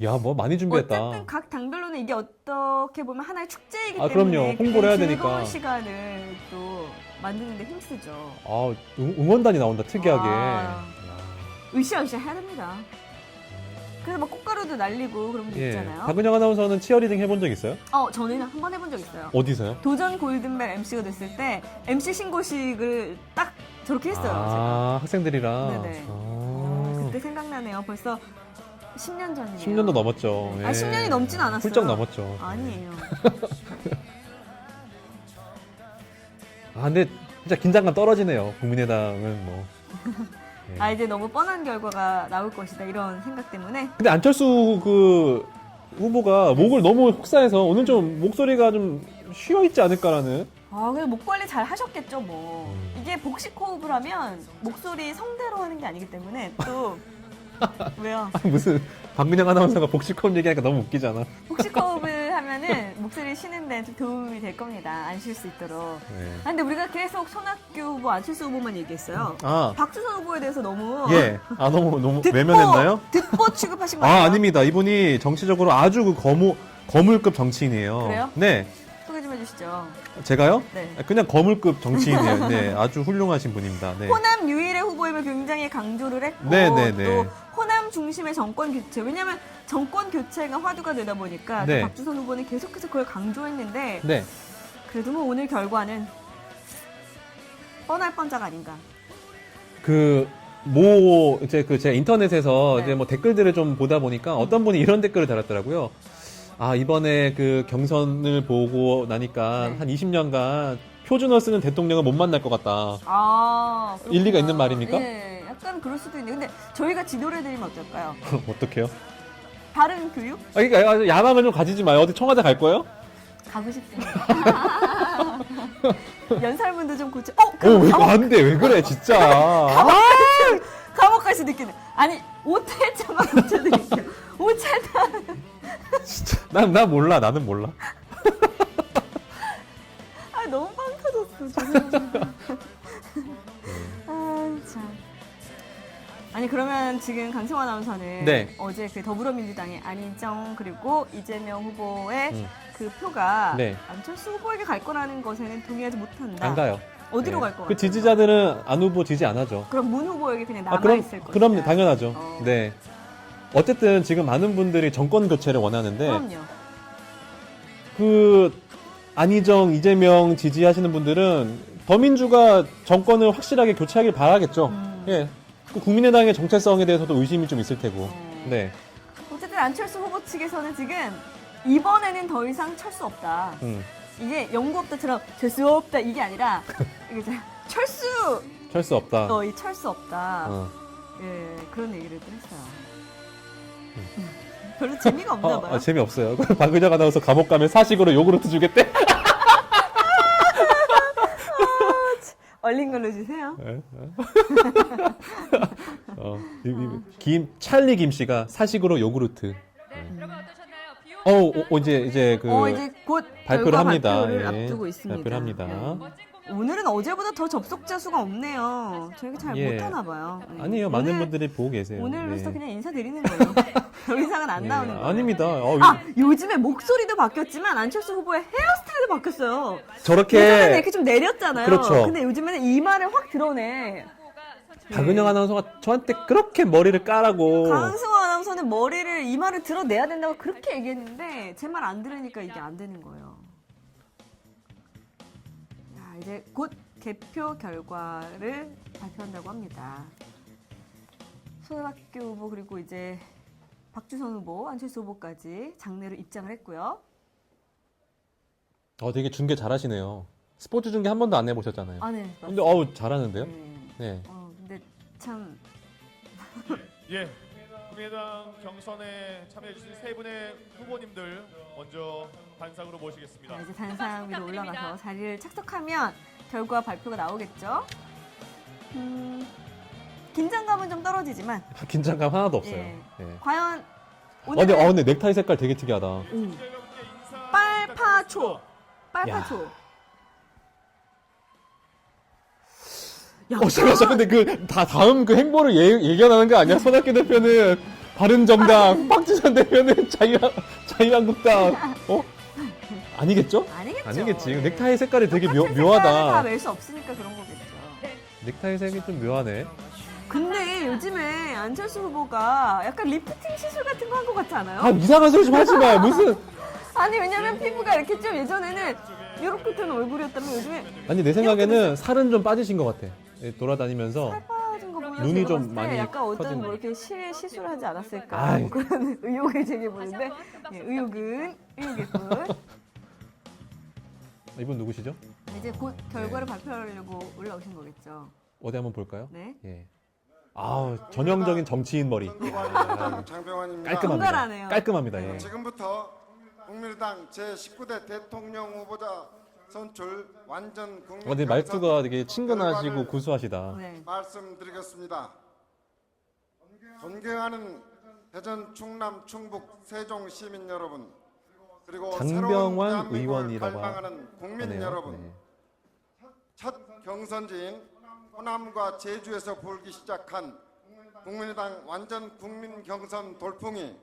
야, 뭐 많이 준비했다. 어쨌든 각 당별로는 이게 어떻게 보면 하나의 축제이기 아, 때문에 그럼요. 홍보를 해야 즐거운 되니까. 시간을 또 만드는 데 힘쓰죠. 아, 응원단이 나온다, 특이하게. 으쌰으쌰 해야 됩니다. 그래서 막 꽃가루도 날리고 그런 게 예. 있잖아요. 박은영 아나운서는 치어리딩 해본 적 있어요? 저는 한 번 해본 적 있어요. 어디서요? 도전 골든벨 MC가 됐을 때 MC 신고식을 딱 저렇게 했어요. 제가. 학생들이랑. 네네. 그때 생각나네요. 벌써 10년 전이에요. 10년도 넘었죠. 네. 예. 10년이 넘진 않았어요. 훌쩍 넘었죠. 아니에요. 근데 진짜 긴장감 떨어지네요. 국민의당은 뭐. 예. 이제 너무 뻔한 결과가 나올 것이다 이런 생각 때문에. 근데 안철수 그 후보가 목을 너무 혹사해서 오늘 좀 목소리가 좀 쉬어 있지 않을까라는. 그래도 목 관리 잘 하셨겠죠 뭐. 이게 복식 호흡을 하면 목소리 성대로 하는 게 아니기 때문에 또 왜요? 무슨 박근영 아나운서가 복식호흡 얘기하니까 너무 웃기잖아. 복식 호흡을 하면은 목소리 쉬는데 좀 도움이 될 겁니다. 안 쉴 수 있도록. 네. 근데 우리가 계속 손학규 후보, 안철수 후보만 얘기했어요. 박주선 후보에 대해서 너무 예. 너무 외면했나요? 듣보 취급하신 거 아니에요? 아닙니다. 이분이 정치적으로 아주 그 거물급 정치인이에요. 그래요? 네. 소개 좀 해주시죠. 제가요? 네. 그냥 거물급 정치인이에요. 네. 아주 훌륭하신 분입니다. 네. 호남 유일의 후보임을 굉장히 강조를 했고 네. 또 호남 중심의 정권 교체. 왜냐하면 정권 교체가 화두가 되다 보니까 네. 또 박주선 후보는 계속해서 그걸 강조했는데 네. 그래도 뭐 오늘 결과는 뻔할 뻔작 아닌가. 제가 인터넷에서 네. 이제 뭐 댓글들을 좀 보다 보니까 어떤 분이 이런 댓글을 달았더라고요. 이번에 그 경선을 보고 나니까 네. 한 20년간 표준어 쓰는 대통령은 못 만날 것 같다. 그렇구나. 일리가 있는 말입니까? 예, 약간 그럴 수도 있는데 근데 저희가 지도를 해드리면 어떨까요? 어떡해요? 바른 교육? 그러니까 야망을 좀 가지지 마요. 어디 청와대 갈 거예요? 가고 싶습니다. 연살문도 좀 고쳐. 왜 안 돼? 왜 그래, 진짜. 감옥 갈 수도 있겠네. 아니, 오탈자만 고쳐드릴게요. 오탈자. 진짜. 난 몰라. 나는 몰라. 아, 너무 빵 터졌어. 죄송합니다. 아, 참. 아니, 그러면 지금 강승화 아나운서는 네. 어제 그 더불어민주당의 안희정 그리고 이재명 후보의 그 표가 네. 안철수 후보에게 갈 거라는 것에는 동의하지 못한다. 안 가요. 어디로 네. 갈 것 같아요? 그 지지자들은 안 후보 지지 안 하죠. 그럼 문 후보에게 그냥 그럼, 남아있을 거다. 그럼요. 당연하죠. 어. 네. 어쨌든 지금 많은 분들이 정권 교체를 원하는데, 그럼요. 그, 안희정, 이재명 지지하시는 분들은 더민주가 정권을 확실하게 교체하길 바라겠죠. 예. 그 국민의당의 정체성에 대해서도 의심이 좀 있을 테고. 네. 어쨌든 안철수 후보 측에서는 지금 이번에는 더 이상 철수 없다. 이게 연구 없다처럼 철수 없다 이게 아니라 이게 이제 철수 없다. 이 철수 없다. 예, 그런 얘기를 또 했어요. 별로 재미가 없나 봐요. 재미없어요. 박의정 아나운서 감옥 가면 사식으로 요구르트 주겠대? 얼린 걸로 주세요. 네. 찰리 김 씨가 사식으로 요구르트. 이제 곧 발표를 결과 합니다. 발표를 예. 앞두고 있습니다. 발표를 합니다. 오늘은 어제보다 더 접속자 수가 없네요. 저희가 잘 예. 못하나 봐요. 아니에요. 많은 분들이 보고 계세요. 오늘로써 네. 그냥 인사드리는 거예요. 더 이상은 안 나오는 거예요. 아닙니다. 요즘에 목소리도 바뀌었지만 안철수 후보의 헤어스타일도 바뀌었어요. 저렇게 예전에는 이렇게 좀 내렸잖아요. 그렇죠. 근데 요즘에는 이마를 확 드러내. 박은영 아나운서가 저한테 그렇게 머리를 까라고. 강승화 아나운서는 머리를 이마를 드러내야 된다고 그렇게 얘기했는데 제 말 안 들으니까 이게 안 되는 거예요. 야, 이제 곧 개표 결과를 발표한다고 합니다. 손학규 후보 그리고 이제 박주선 후보, 안철수 후보까지 장내로 입장을 했고요. 되게 중계 잘하시네요. 스포츠 중계 한 번도 안 해보셨잖아요. 네. 근데 잘하는데요? 네. 근데 참 예, 국민의당 경선에 참여해주신 세 분의 후보님들 먼저 단상으로 모시겠습니다. 이제 단상 위로 올라가서 자리를 착석하면 결과 발표가 나오겠죠. 긴장감은 좀 떨어지지만 긴장감 하나도 없어요. 예. 예. 과연 오늘 근데 넥타이 색깔 되게 특이하다. 빨파초 잠깐, 근데 다음 그 행보를 예견하는 거 아니야? 손학규 대표는 바른정당, 박지선 대표는 자유한국당, 아니겠죠? 아니겠죠. 아니겠지. 네. 넥타이 색깔이 되게 다 묘하다. 멜 수 없으니까 그런 거겠죠. 넥타이 색이 좀 묘하네. 근데 요즘에 안철수 후보가 약간 리프팅 시술 같은 거 한 것 같지 않아요? 이상한 소리 좀 하지 마. 무슨. 아니 왜냐면 피부가 이렇게 좀 예전에는 이렇게 된 얼굴이었다면 요즘에 아니, 내 생각에는 살은 좀 빠지신 것 같아. 돌아다니면서. 살 빠진 거 보면 눈이 제가 좀 봤을 때 많이 약간 어떤 커진 뭐 이렇게 시술하지 않았을까 아이. 뭐 그런 의혹을 제기해보는데 의혹일 뿐. 이분 누구시죠? 이제 곧 결과를 발표하려고 올라오신 거겠죠. 어디 한번 볼까요? 네. 예. 전형적인 정치인 머리. 장병환입니다. 깔끔합니다. 분갈하네요. 깔끔합니다. 예. 지금부터 국민의당 제19대 대통령 후보자 선출 완전 국민 근데 말투가 되게 친근하시고 구수하시다. 네. 말씀드리겠습니다. 존경하는 대전, 충남, 충북, 세종 시민 여러분, 그리고 장병환 새로운 대한민국을 의원이라고 갈망하는 국민 하네요. 여러분, 네. 첫 경선지인 호남과 제주에서 불기 시작한 국민의당 완전 국민 경선 돌풍이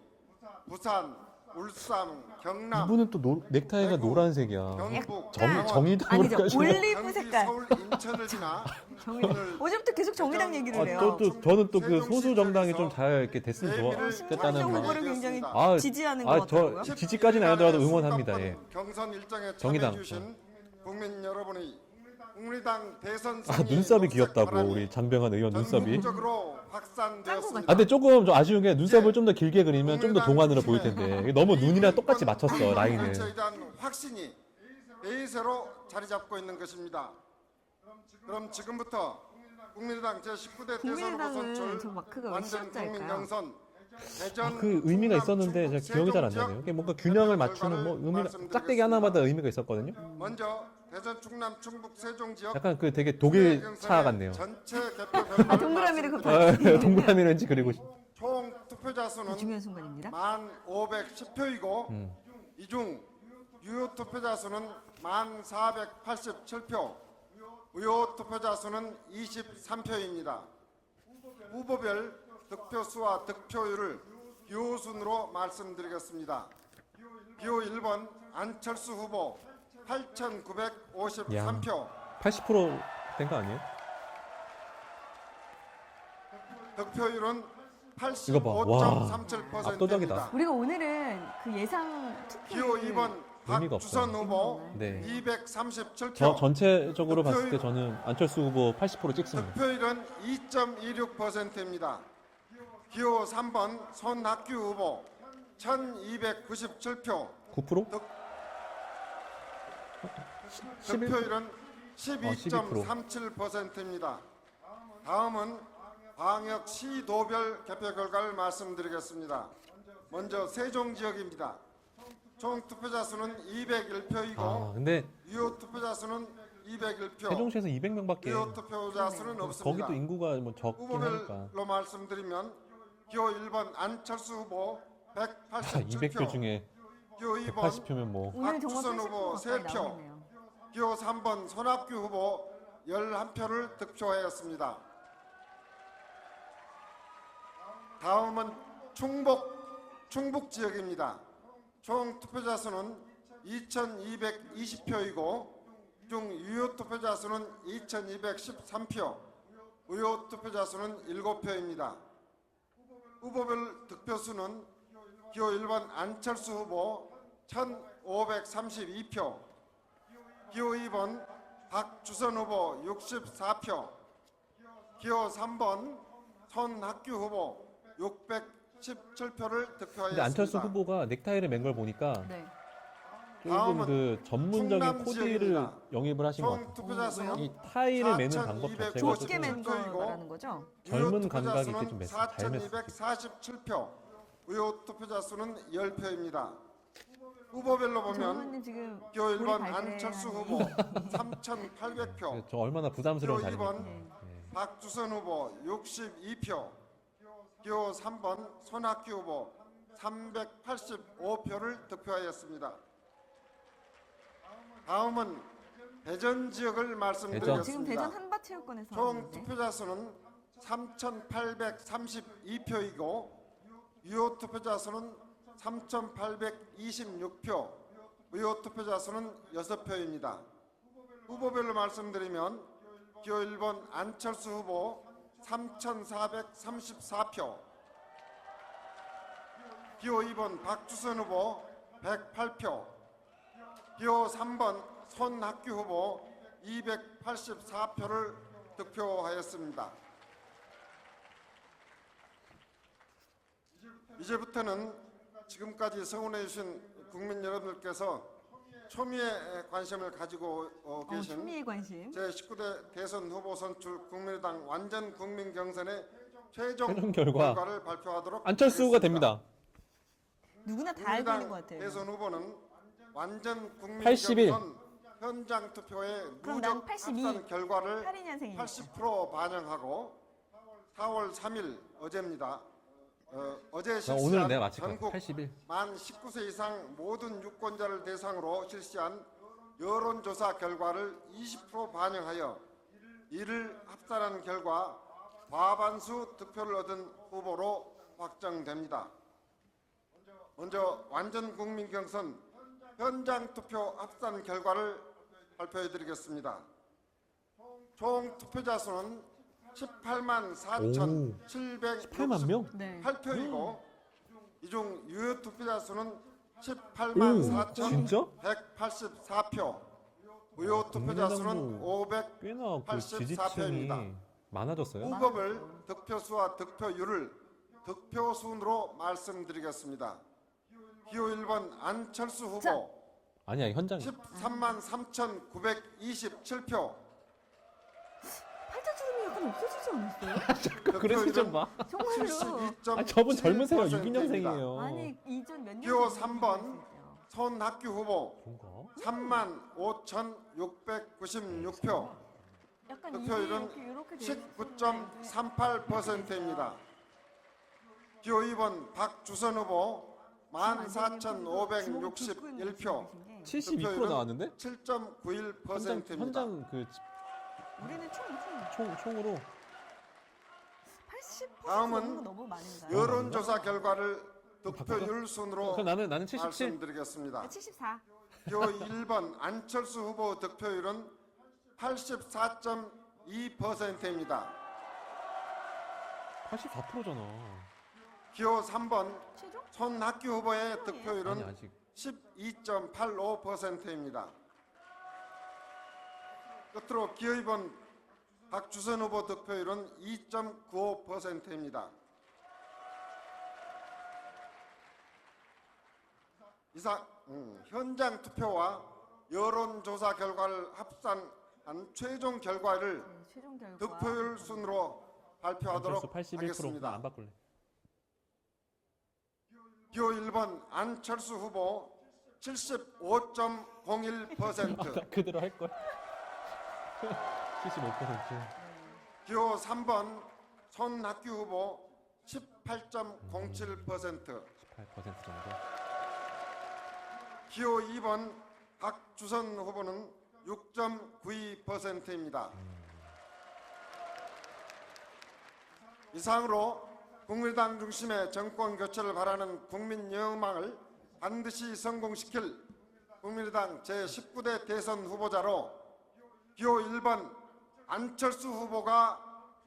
부산, 울산, 경남, 이분은 또 넥타이가 대구, 노란색이야. 경북, 정의당으로 아니죠. 가시나? 올리브 경기, 색깔. 서울, 인천을 지나 오늘 어제부터 계속 정의당 얘기를 해요. 저는 또 그 소수 정당이 좀 잘 이렇게 됐으면 좋겠다는 안철수 뭐. 후보를 굉장히 아, 지지하는 것 같더라고요. 지지까지는 아니더라도 응원합니다. 예. 경선 일정에 정의당. 참여해주신 국민 여러분이 국민의당 대선 눈썹이 귀엽다고 우리 장병환 의원 눈썹이. 전국적으로 확산되었습니다. 근데 조금 좀 아쉬운 게 눈썹을 좀 더 길게 그리면 좀 더 동안으로 보일 텐데 이게 너무 눈이랑 똑같이 맞췄어 라인을. 일체에 대한 확신이 베이스로 자리 잡고 있는 것입니다. 그럼 지금부터 국민의당 제19대 대선 후보 국민의당은 저 선출 마크가 왜 완전 국민 시합자일까요? 경선 대전, 그 의미가 충남, 있었는데 충북, 제가 기억이 잘 안 세종 나네요. 지역 이게 뭔가 균형을 맞추는 뭐 의미가 짝대기 하나마다 의미가 있었거든요. 먼저 대전, 충남, 충북, 세종 지역 약간 그 되게 독일 차 같네요. 전체 개표 결과를 동그라미를 말씀드리겠습니다. 동그라미 왠지 그리고 총 투표자 수는 중요한 순간입니다. 1,510표이고 이 중 유효 투표자 수는 1,487표, 의호 투표자 수는 23표입니다. 후보별 득표수와 득표율을 기호 순으로 말씀드리겠습니다. 기호 1번 안철수 후보 8,953표, 80%된 거 아니에요? 득표율은 이거 봐. 와, 85.37%입니다. 압도적이다. 우리가 오늘은 그 예상 기호 투표를 2번 의미가 박주선 후보 네. 237표, 저 전체적으로 봤을 때 저는 안철수 후보 80% 찍습니다. 득표율은 2.26%입니다. 기호 3번 손학규 후보 1,297표, 9%? 11%? 득표율은 12.37%입니다. 다음은 광역 시도별 개표 결과를 말씀드리겠습니다. 먼저 세종 지역입니다. 총 투표자 수는 201표이고 아, 근데 유효 투표자 수는 201표, 세종시에서 200명밖에 유효 투표자 수는 없습니다. 거기도 인구가 뭐 적긴 하니까. 후보별로 말씀드리면 기호 1번 안철수 후보 200표 187표, 중에 기호 2번 180표면 뭐 오늘 정말 박주선 후보 80% 가까이 3표, 나오겠네요. 기호 3번 손학규 후보 11표를 득표하였습니다. 다음은 충북 지역입니다. 총 투표자 수는 2,220표이고 중 유효 투표자 수는 2,213표, 의호 투표자 수는 7표입니다. 후보별 득표수는 기호 1번 안철수 후보 1,532표, 기호 2번 박주선 후보 64표, 기호 3번 손학규 후보 617표를 득표하였습니다. 근데 안철수 후보가 넥타이를 맨 걸 보니까 네. 조금 다음은 그 전문적인 충남 코디를 지역입니다. 영입을 하신 것 총 같아요. 투표자 수는 이 타이를 매는 방법 4,250 자체가 좁게 조금 맨 표이고 거라는 거죠? 젊은 유효 감각이 투표자 있게 좀 수는 잘 맸어요. 4,247표, 의호 투표자 수는 10표입니다. 후보별로 보면 정의원님 지금 기호 볼이 1번 발그레하네. 안철수 후보 3,800표, 저 얼마나 기호 부담스러운 자리입니까? 2번 네. 박주선 후보 62표, 기호 3번 손학규 후보 385표를 득표하였습니다. 다음은 대전 지역을 지금 말씀드리겠습니다. 대전 한밭체육관에서 총 하는데. 투표자 수는 3,832표이고 유효 투표자 수는 3,826표, 의호 투표자 수는 6표입니다. 후보별로 말씀드리면 기호 1번 안철수 후보 3,434표, 기호 2번 박주선 후보 108표, 기호 3번 손학규 후보 284표를 득표하였습니다. 이제부터는 지금까지 성원해 주신 국민 여러분들께서 초미의 관심을 가지고 계신 춤미의 관심. 제19대 대선 후보 선출 국민의당 완전 국민 경선의 최종 최종 결과. 결과를 발표하도록 안철수 후보가 하겠습니다. 됩니다. 누구나 다 알고 있는 것 국민의당 같아요. 대선 후보는 완전 국민 81. 경선 현장 투표의 그럼 난 누적 82. 합산 결과를 82년생이니까. 80% 반영하고 4월 3일 어제입니다. 어제 오늘은 실시한 내가 맞힐 것 같아. 전국 81. 만 19세 이상 모든 유권자를 대상으로 실시한 여론조사 결과를 20% 반영하여 이를 합산한 결과 과반수 득표를 얻은 후보로 확정됩니다. 먼저 완전 국민 경선 현장 투표 합산 결과를 발표해 드리겠습니다. 총 투표자 수는 18만 18만 명? 4,768표이고 이중 유효 투표자 수는 오, 18만 진짜? 4,184표, 의호 투표자 수는 꽤나 그 584표입니다. 지지층이 많아졌어요. 후보별 득표수와 득표율을 득표순으로 말씀드리겠습니다. 기호 1번 안철수 후보 아니야, 현장에. 13만 3,927표, 팔자주름이 약간 없어지지 않았어요? 그래서 좀 봐. 정말로. 아, 저분 젊으세요. 62년생이에요. 아니 이전 몇 년. 기호 전에 3번 손학규 후보 뭔가? 35,696표, 약간 이게 득표율은 이렇게 돼 있어요. 19.38%입니다. 기호 2번 박주선 후보 14,561표, 72% 나왔는데? 7.91%입니다. 현장 그 우리는 총으로 80% 다음은 너무 많은가요? 여론조사 결과를 득표율 순으로 그럼 나는 77. 말씀드리겠습니다. 74. 기호 1번 안철수 후보 득표율은 84.2%입니다. 84%잖아. 기호 3번 최종? 손학규 후보의 득표율은 아니 아직 12.85%입니다. 끝으로 기호 2번 박주선 후보 득표율은 2.95%입니다. 이상 현장 투표와 여론조사 결과를 합산한 최종 결과를 최종 결과. 득표율 순으로 발표하도록 안철수 81%. 하겠습니다. 안 바꿀래. 기호 1번 안철수 후보 75.01%, 그대로 할 걸. 75%. 기호 3번 손학규 후보 18.07%, 18% 정도. 기호 2번 박주선 후보는 6.92%입니다. 이상으로 국민의당 중심의 정권 교체를 바라는 국민 여망을 반드시 성공시킬 국민의당 제19대 대선 후보자로 기호 1번 안철수 후보가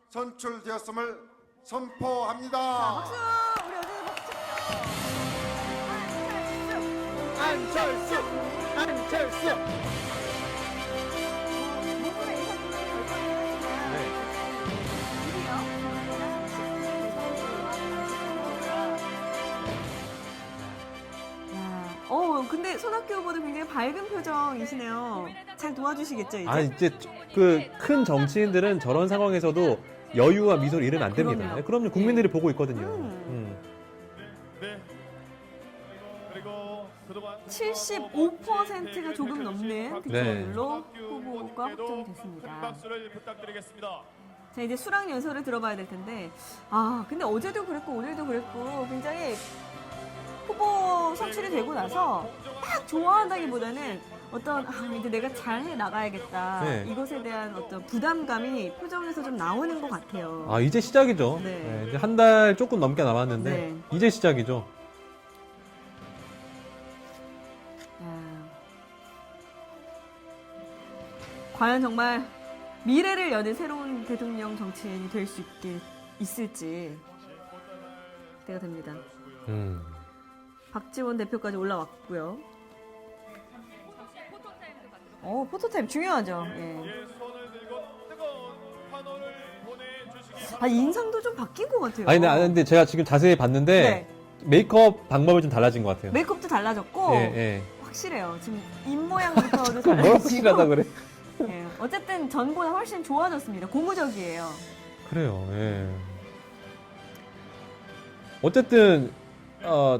선출되었음을 선포합니다. 박수! 우리 어제도 박수 쳤죠? 안철수! 모두가 예상했던 결과긴 하지만 네. 드디어 근데 손학규 후보도 굉장히 밝은 표정이시네요. 잘 도와주시겠죠, 이제? 아 이제 그 큰 정치인들은 저런 상황에서도 여유와 미소를 잃으면 안 됩니다. 그럼요. 네, 그럼요. 국민들이 보고 있거든요. 네. 그리고 그동안 75%가 조금 넘는 득표율로 손학규 후보가 후보님께도 큰 확정됐습니다. 박수를 부탁드리겠습니다. 자, 이제 수락 연설을 들어봐야 될 텐데, 근데 어제도 그랬고 오늘도 그랬고 굉장히 후보 선출이 되고 나서 막 좋아한다기보다는 어떤 이제 내가 잘해 나가야겠다 네. 이것에 대한 어떤 부담감이 표정에서 좀 나오는 것 같아요. 아 이제 시작이죠. 네. 네, 이제 한 달 조금 넘게 남았는데 네. 이제 시작이죠. 과연 정말 미래를 여는 새로운 대통령 정치인이 될 수 있을지 기대가 됩니다. 박지원 대표까지 올라왔고요. 포토타임 중요하죠. 예. 손을 들고 뜨거운 환호를 보내주시기 인상도 좀 바뀐 것 같아요. 아니 근데 제가 지금 자세히 봤는데 네. 메이크업 방법이 좀 달라진 것 같아요. 메이크업도 달라졌고 예. 확실해요. 지금 입 모양부터도 뭐 달라지고. 확실하다 그래? 예. 어쨌든 전보다 훨씬 좋아졌습니다. 고무적이에요. 그래요. 예. 어쨌든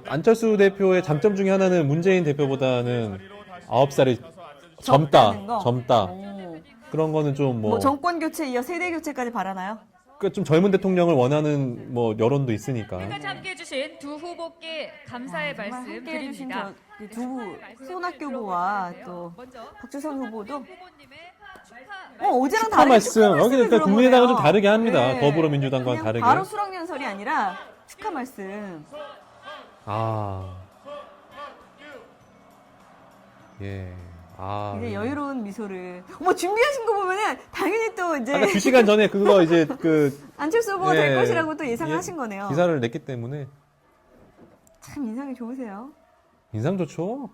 안철수 대표의 장점 중에 하나는 문재인 대표보다는 9살이 젊다는 거? 젊다. 오. 그런 거는 좀 뭐 정권 교체 이어 세대 교체까지 바라나요? 좀 젊은 대통령을 원하는 뭐 여론도 있으니까. 끝까지 함께해주신 두 후보께 감사의 정말 말씀 함께해주신 드립니다. 두 손학규 후보와 또 먼저 박주선 후보도 후보님의 축하 어제랑 축하 다르게 말씀. 축하 말씀을 여기는 들어보네요. 국민의당은 좀 다르게 합니다. 네. 더불어민주당과는 그냥 다르게. 바로 수락 연설이 아니라 축하 말씀. 예. 이제 여유로운 미소를. 준비하신 거 보면은 당연히 또 이제 2시간 전에 그거 이제 안철수 후보가 예, 될 것이라고 또 예상하신 예, 거네요. 기사를 냈기 때문에 참 인상이 좋으세요. 인상 좋죠.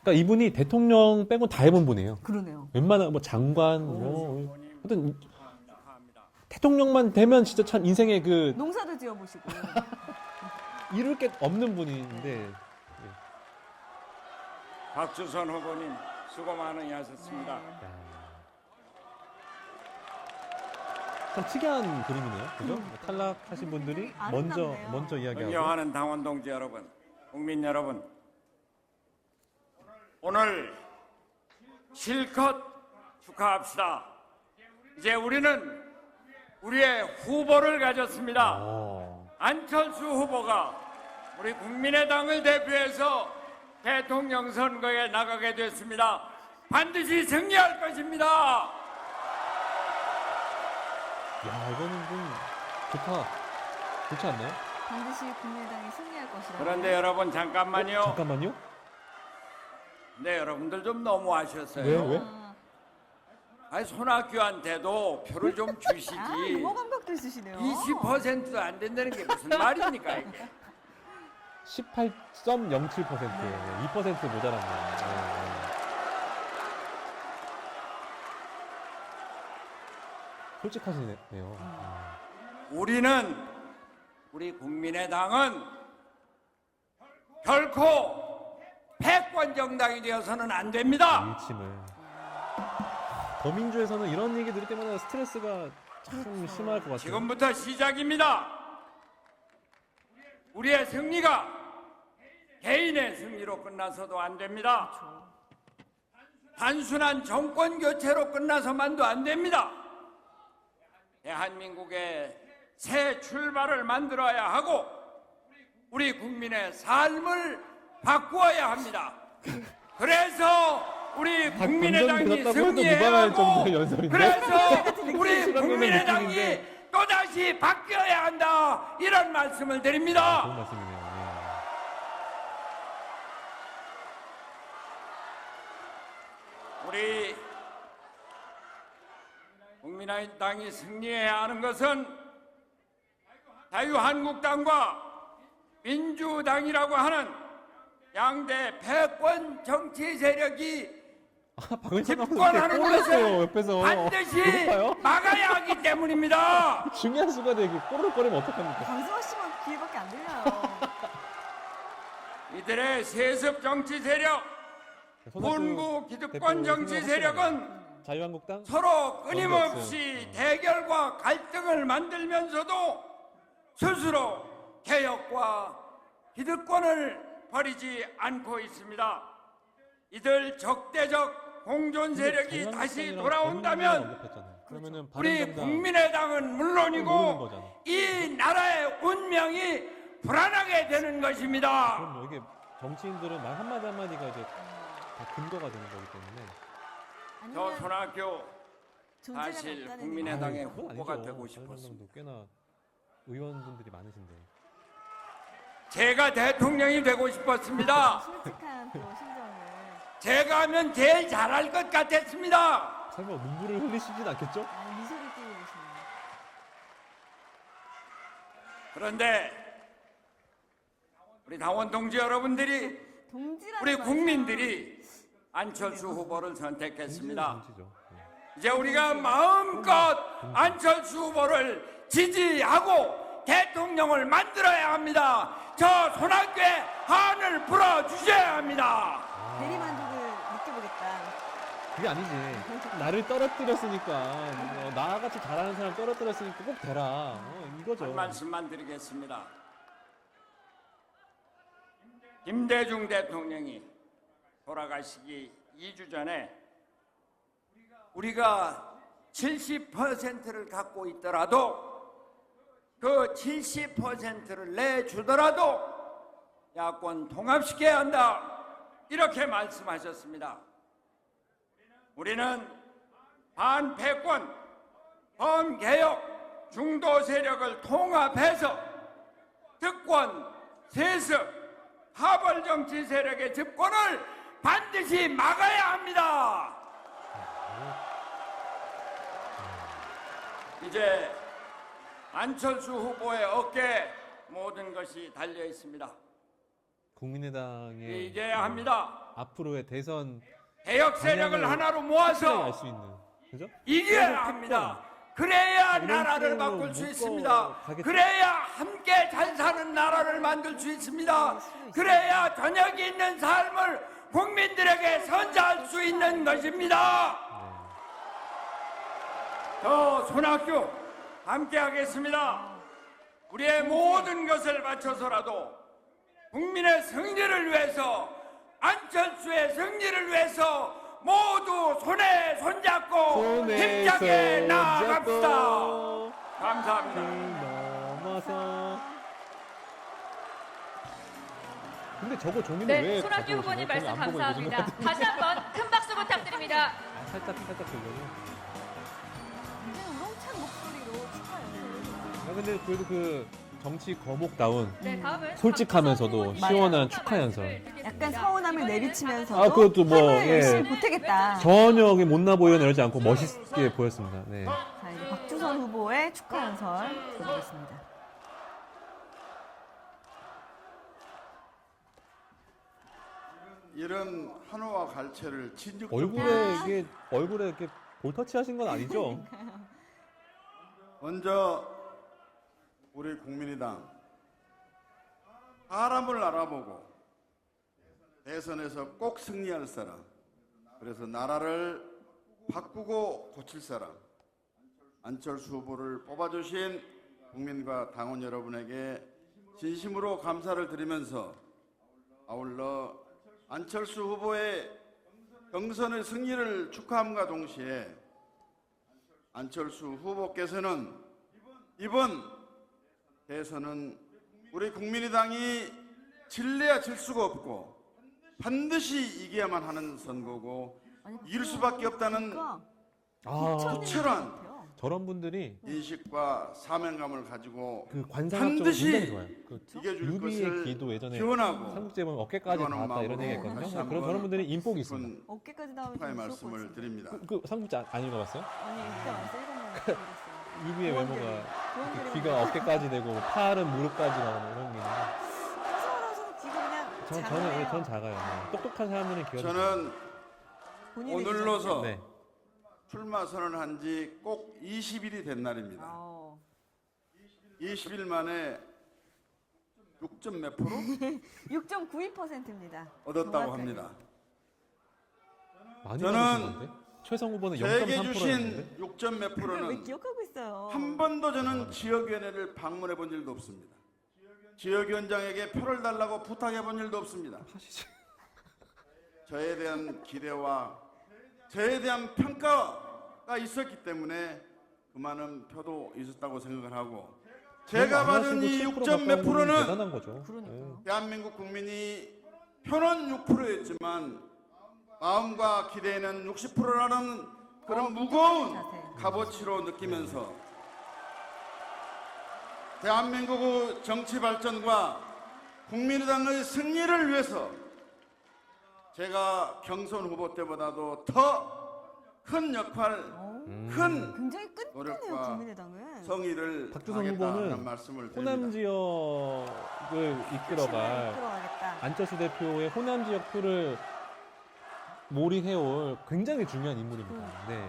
그러니까 이분이 대통령 빼고 다 해본 분이에요. 그러네요. 웬만한 뭐 장관 하여튼 대통령만 되면 진짜 참 인생에 농사도 지어보시고. 이룰 게 없는 분인데 박주선 후보님 수고 많이 하셨습니다. 참 특이한 그림이네요. 그죠? 탈락하신 분들이 아름답네요. 먼저 이야기하고 존경하는 당원 동지 여러분, 국민 여러분, 오늘 실컷 축하합시다. 이제 우리는 우리의 후보를 가졌습니다. 안철수 후보가 우리 국민의당을 대표해서 대통령 선거에 나가게 됐습니다. 반드시 승리할 것입니다. 야, 이거는 좀 좋다. 좋지 않나요? 반드시 국민의당이 승리할 것이라. 그런데 여러분 잠깐만요. 잠깐만요. 네, 여러분들 좀 너무하셨어요. 왜? 아니 손학규한테도 표를 좀 주시지. 유머 감각도 있으시네요. 20%도 안 된다는 게 무슨 말입니까? 이게? 18.07%예요. 2% 모자랐네요. 솔직하시네요. 우리 국민의당은 결코 패권 정당이 되어서는 안 됩니다. 일침을. 더민주에서는 이런 얘기 들을 때마다 스트레스가 참 심할 것 같아요. 지금부터 시작입니다. 우리의 승리가 개인의 승리로 끝나서도 안 됩니다. 단순한 정권 교체로 끝나서만도 안 됩니다. 대한민국의 새 출발을 만들어야 하고 우리 국민의 삶을 바꾸어야 합니다. 그래서 우리 국민의당이 승리해야 하고 그래서 우리 국민의당이 또다시 바뀌어야 한다 이런 말씀을 좋은 드립니다. 말씀이네요. 우리 국민의당이 승리해야 하는 것은 자유한국당과 민주당이라고 하는 양대 패권 정치 세력이 집권하는 것을 옆에서 반드시 배고파요? 막아야 하기 때문입니다. 중요한 순간에 이렇게 꼬르륵거리면 어떡합니까? 강승호 씨만 귀에밖에 안 들려요. 이들의 세습 정치 세력, 분부 기득권 정치 세력은 자유한국당 서로 끊임없이 대결과 갈등을 만들면서도 스스로 개혁과 기득권을 버리지 않고 있습니다. 이들 적대적 공존 세력이 다시 돌아온다면 우리 국민의당은 물론이고 이 나라의 운명이 불안하게 되는 것입니다. 그럼 이게 정치인들은 말 한마디 한마디가 이제 다 근거가 되는 거기 때문에. 저 손학규 사실 국민의당의 후보가 되고 싶었습니다. 꽤나 의원분들이 많으신데. 제가 대통령이 되고 싶었습니다. 솔직한 또 심정을. 제가 하면 제일 잘할 것 같았습니다. 설마 눈물을 흘리시진 않겠죠? 미소를 띄고 계시네요. 그런데 우리 당원 동지 여러분들이 우리 국민들이 안철수 후보를 선택했습니다. 정치죠. 이제 우리가 마음껏 안철수 후보를 지지하고 대통령을 만들어야 합니다. 저 손학규의 한을 풀어주셔야 합니다. 대리만족을 느껴보겠다. 그게 아니지. 나를 떨어뜨렸으니까 나같이 잘하는 사람 떨어뜨렸으니까 꼭 되라. 이거죠. 한 말씀만 드리겠습니다. 김대중 대통령이 돌아가시기 2주 전에 우리가 70%를 갖고 있더라도 그 70%를 내주더라도 야권 통합시켜야 한다 이렇게 말씀하셨습니다. 우리는 반패권, 범개혁, 중도 세력을 통합해서 특권, 세습, 하벌정치 세력의 집권을 반드시 막아야 합니다. 이제 안철수 후보의 어깨에 모든 것이 달려 있습니다. 국민의당의 이겨야 합니다. 앞으로의 대선 개혁 세력을 하나로 모아서 알수 있는, 그죠? 이겨야 합니다. 그래야 이런 나라를 식으로 바꿀 수 묶어 있습니다. 가겠죠. 그래야 함께 잘 사는 나라를 만들 수 있습니다. 그래야 저녁이 있는 삶을 국민들에게 선사할 수 있는 것입니다. 저 손학규 함께 하겠습니다. 우리의 모든 것을 바쳐서라도 국민의 승리를 위해서 안철수의 승리를 위해서 모두 손에 손잡고 손에 힘차게 손 나아갑시다. 잡고 감사합니다. 넘어서. 근데 저거 종이는 네, 왜 손학규 가져오시나요? 후보님 저는 말씀 안 보고 감사합니다. 있는 것 같은데. 다시 한번 큰 박수 부탁드립니다. 아, 살짝 돌려요. 굉장히 우렁찬 목소리로 축하해요. 아, 근데 그래도 그 정치 거목다운 네, 다음은 솔직하면서도 박주선 후보님 시원한 축하 축하 연설. 말씀을 듣겠습니다. 약간 서운함을 이번에는 내비치면서도 아, 그것도 뭐, 힘을 예. 열심히 보태겠다. 전혀 못나 보이거나 이러지 않고 멋있게 보였습니다. 네. 자, 이제 박주선 후보의 축하 연설 들어보겠습니다. 이런 한우와 갈채를 진즉 얼굴에 이렇게 볼터치 하신 건 아니죠? 먼저 우리 국민의당 사람을 알아보고 대선에서 꼭 승리할 사람, 그래서 나라를 바꾸고 고칠 사람, 안철수 후보를 뽑아주신 국민과 당원 여러분에게 진심으로 감사를 드리면서 아울러 안철수 후보의 경선의 승리를 축하함과 동시에 안철수 후보께서는 이번 대선은 우리 국민의당이 질래야 질 수가 없고 반드시 이겨야만 하는 선거고 이길 수밖에 없다는 아, 철저한 저런 분들이 인식과 사명감을 가지고 그 관상학적으로 반드시 굉장히 좋아요. 그 이겨줄 유비의 것을 기도 예전에 기원하고 삼국지에 보면 어깨까지 기원하는 닿았다 이런 마음으로 얘기 했거든요. 다시 그런 한번 저런 분들이 인복이 있습니다. 깊은 어깨까지 닿으면 축하의 좀 무서울 것 말씀을 같습니다. 드립니다. 그 삼국지 안 읽어봤어요? 아니, 일단 안 읽었나요? 유비의 외모가 이렇게 귀가 어깨까지 되고 팔은 무릎까지 나오는 이런 게 있는데 서울에서는 귀가 그냥 작아요. 전 작아요. 네. 똑똑한 사람들은 귀가 저는 본인의 오늘로서 네. 출마 선언한 지 꼭 20일이 된 날입니다. 20일 만에 6점 몇 프로 6.92%입니다. 얻었다고 합니다. 많이 저는 받으시는데 최성 후보는 저에게 0.3%였는데 주신 6점 몇 왜 프로는 기억하고 있어요? 한 번도 저는 지역위원회를 방문해 본 일도 없습니다. 지역위원장에게 표를 달라고 부탁해 본 일도 없습니다. 저에 대한 기대와 저에 대한 평가가 있었기 때문에 그 많은 표도 있었다고 생각을 하고 제가 받은 이 6점 몇 프로는 대단한 거죠. 그러니까요. 대한민국 국민이 표는 6%였지만 마음과 기대는 60%라는 그런 무거운 값어치로 느끼면서 대한민국의 정치 발전과 국민의당의 승리를 위해서 제가 경선 후보 때보다도 더 큰 역할, 큰 굉장히 끈끈해요, 노력과 국민의당은. 성의를 박주선 하겠다는 후보는 말씀을 호남 드립니다. 지역을 이끌어갈 들어가겠다. 안철수 대표의 호남 지역 표를 몰이해올 굉장히 중요한 인물입니다. 네.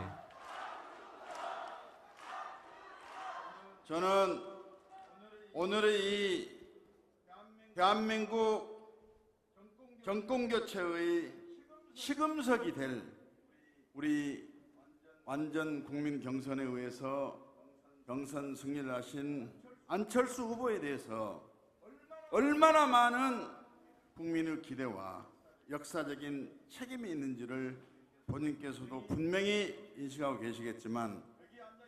저는 오늘의 이 대한민국 정권교체의 시금석이 될 우리 완전 국민 경선에 의해서 경선 승리를 하신 안철수 후보에 대해서 얼마나 많은 국민의 기대와 역사적인 책임이 있는지를 본인께서도 분명히 인식하고 계시겠지만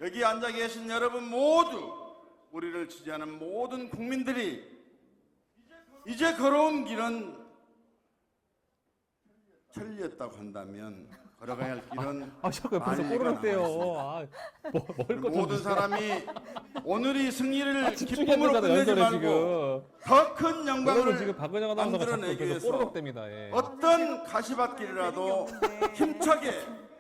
여기 앉아 계신 여러분 모두 우리를 지지하는 모든 국민들이 이제 걸어온 길은 천리였다고 한다면 걸어가야 할 길은 아, 자꾸 옆에서 많은 꼬르륵 이가 대요. 남아있습니다. 아, 먹을 것좀 모든 주세요. 사람이 오늘이 승리를 집중해야 기쁨으로 되잖아, 끝내지 연설에 말고 지금. 더 큰 여러분 영광을 지금 박근혜 아나운서가 자꾸 만들어내기 옆에서 위해서 꼬르륵 됩니다. 예. 어떤 가시밭길이라도 힘차게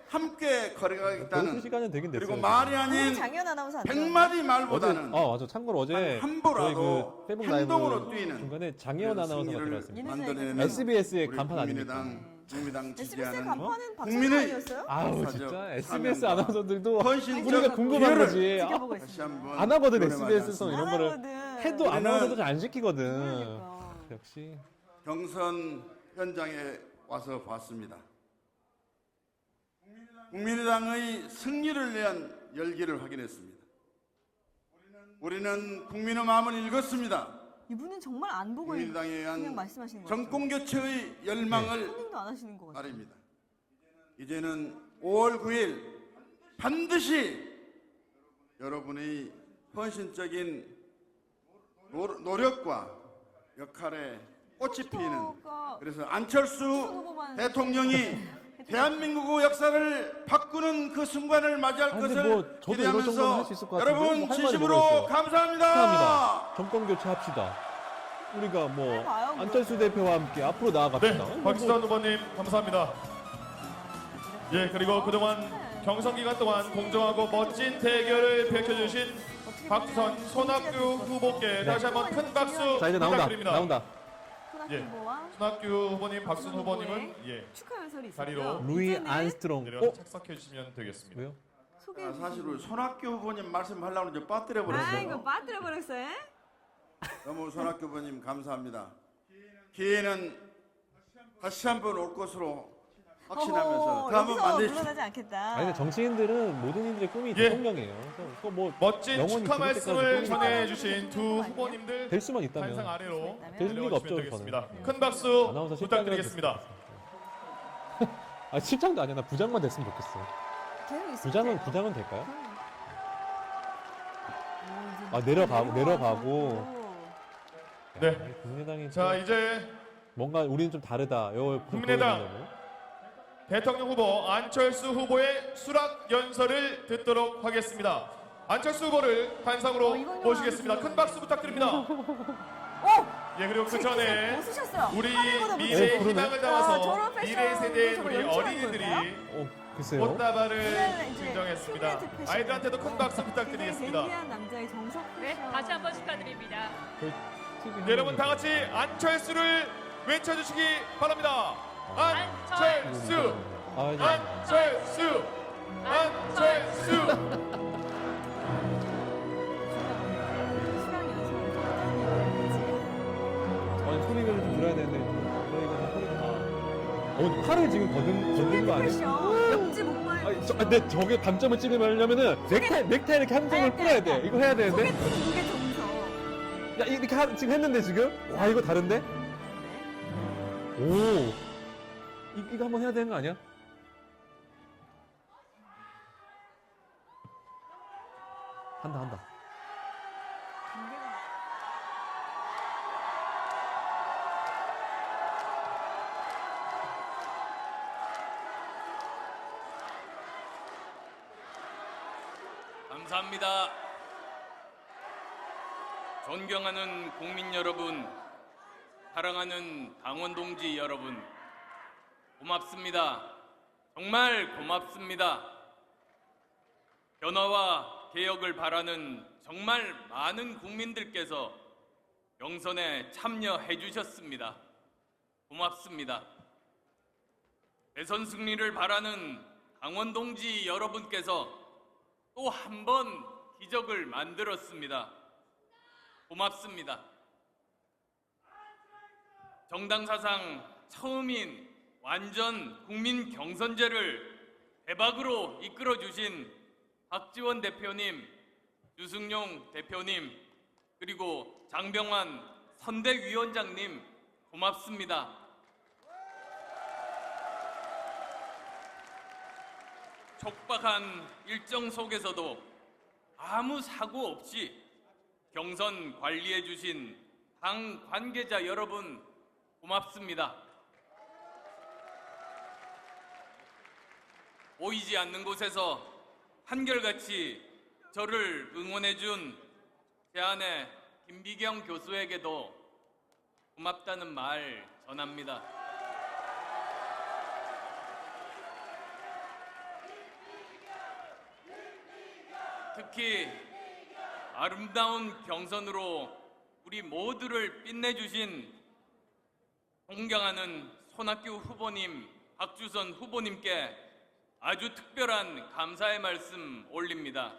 함께 그 걸어가겠다는 시간은 되긴 됐어요. 그리고 지금. 말이 아닌 장현 아나운서 안 100마디 말보다는 맞아. 참고로 어제 한步라도 저희 그 페북 행동으로 라이브 뛰는 중간에 장혜원 아나운서가 승리를 들어왔습니다. 만들어내는 SBS의 우리 간판 아닙니까? 국민의당 SBS 지지하는 간판은 박찬호 국민의 아니었어요? 아우 역사적 진짜 SBS 사명과 아나운서들도 헌신적 우리가 궁금한 기회를 거지. 지켜보고 다시 있습니다. 한번 안 하거든 노래하지 SBS에서 않습니다. 이런 거를 하거든. 해도 우리는 아나운서도 잘 안 시키거든. 그러니까. 역시 경선 현장에 와서 봤습니다. 국민의당의 승리를 위한 열기를 확인했습니다. 우리는 국민의 마음을 읽었습니다. 이분은 정말 안 보고 국민당에 그냥 의한 말씀하시는 거죠. 정권 교체의 열망을 선생도 안 하시는 것 같아요. 말입니다. 이제는 5월 9일 반드시 여러분의 헌신적인 노력과 역할에 꽃이 피는, 그래서 안철수 대통령이 대한민국의 역사를 바꾸는 그 순간을 맞이할 근데 것을 뭐 저도 이럴 정도는 기대하면서 할수 있을 것 같은데 여러분 뭐할 말이 진심으로 뭐가 있어요. 감사합니다. 축하합니다. 정권 교체합시다. 우리가 뭐 해봐요, 안철수 대표와 함께 앞으로 네, 나아갑시다. 박지선 후보님 감사합니다. 예, 그리고 그동안 경선 기간 동안 공정하고 멋진 대결을 펼쳐주신 박지선 손학규 후보께 다시 한번 큰 박수 자 이제 나온다. 부탁드립니다. 나온다. 손학규 예. 후보와 손학규 후보님, 박지선 후보님은 예, 축하 연설이 자리로 있어요. 루이 이제는 안스트롱. 내려서 착석해 주시면 되겠습니다. 왜요? 소개해 주시죠. 사실은 손학규 후보님 말씀하려고 이제 빠뜨려 아, 버렸어요. 이거 빠뜨려 버렸어요. 너무 손학규 후보님 감사합니다. 기회는 다시 한번 올 것으로 확신하면서 그 한번 여기서 만드십시오. 물러나지 않겠다. 아니 근데 정치인들은 모든 이들의 꿈이 예. 대통령이에요. 그래서 그거 뭐 멋진 영원히 축하 죽을 때까지 말씀을 꿈이 전해주신 두 후보님들 될 수만 한상 있다면 아래로 될 리가 내려오시면 없죠, 되겠습니다. 저는. 큰 박수 아나운서 부탁드리겠습니다. 아 실장도 아니야. 나 부장만 됐으면 좋겠어. 계속 있어요. 부장은 될까요? 오, 아 이제 내려가고. 네. 야, 국민의당이 자, 좀 이제 뭔가 우리는 좀 다르다. 이걸 국민의당. 보여주려고. 대통령 후보 안철수 후보의 수락 연설을 듣도록 하겠습니다. 안철수 후보를 단상으로 이건 모시겠습니다. 영화는 큰 박수 부탁드립니다. 오! 예, 그리고 그 전에 웃으셨어요. 우리 화면보다 미래의 그러네. 희망을 아, 담아서 저런 패션 미래 세대의 저거 우리 연출한 어린이들이 글쎄요. 꽃다발을 이제는 이제 증정했습니다. 소비에트 패션. 아이들한테도 큰 박수 굉장히 부탁드리겠습니다. 댄디한 남자의 정석 네, 패션. 다시 한번 축하드립니다. 네, 여러분 다 같이 안철수를 외쳐주시기 바랍니다. 안철수, 아, 이제 안철수, 안철수. 수락 연설을 어떤 아니 소리를 좀 들어야 되는데 저희가 소리가 팔을 지금 걷는 거 아니에요? 패션. 옆집 목마을 아니, 근데 저게 감점을 찍으려면은 넥타이 이렇게 한 점을 뿌려야 돼. 이거 해야 되는데. 소개팅 무게 점서. 야 이렇게 지금 했는데 지금? 와 이거 다른데? 오. 이거 한번 해야 되는 거 아니야? 한다. 감사합니다. 존경하는 국민 여러분, 사랑하는 당원 동지 여러분, 고맙습니다. 정말 고맙습니다. 변화와 개혁을 바라는 정말 많은 국민들께서 경선에 참여해 주셨습니다. 고맙습니다. 대선 승리를 바라는 당원 동지 여러분께서 또 한 번 기적을 만들었습니다. 고맙습니다. 정당 사상 처음인 완전 국민 경선제를 대박으로 이끌어 주신 박지원 대표님, 유승용 대표님, 그리고 장병환 선대위원장님 고맙습니다. 촉박한 일정 속에서도 아무 사고 없이 경선 관리해 주신 당 관계자 여러분 고맙습니다. 보이지 않는 곳에서 한결같이 저를 응원해 준 제 아내 김비경 교수에게도 고맙다는 말 전합니다. 특히 아름다운 경선으로 우리 모두를 빛내주신 존경하는 손학규 후보님, 박주선 후보님께 아주 특별한 감사의 말씀 올립니다.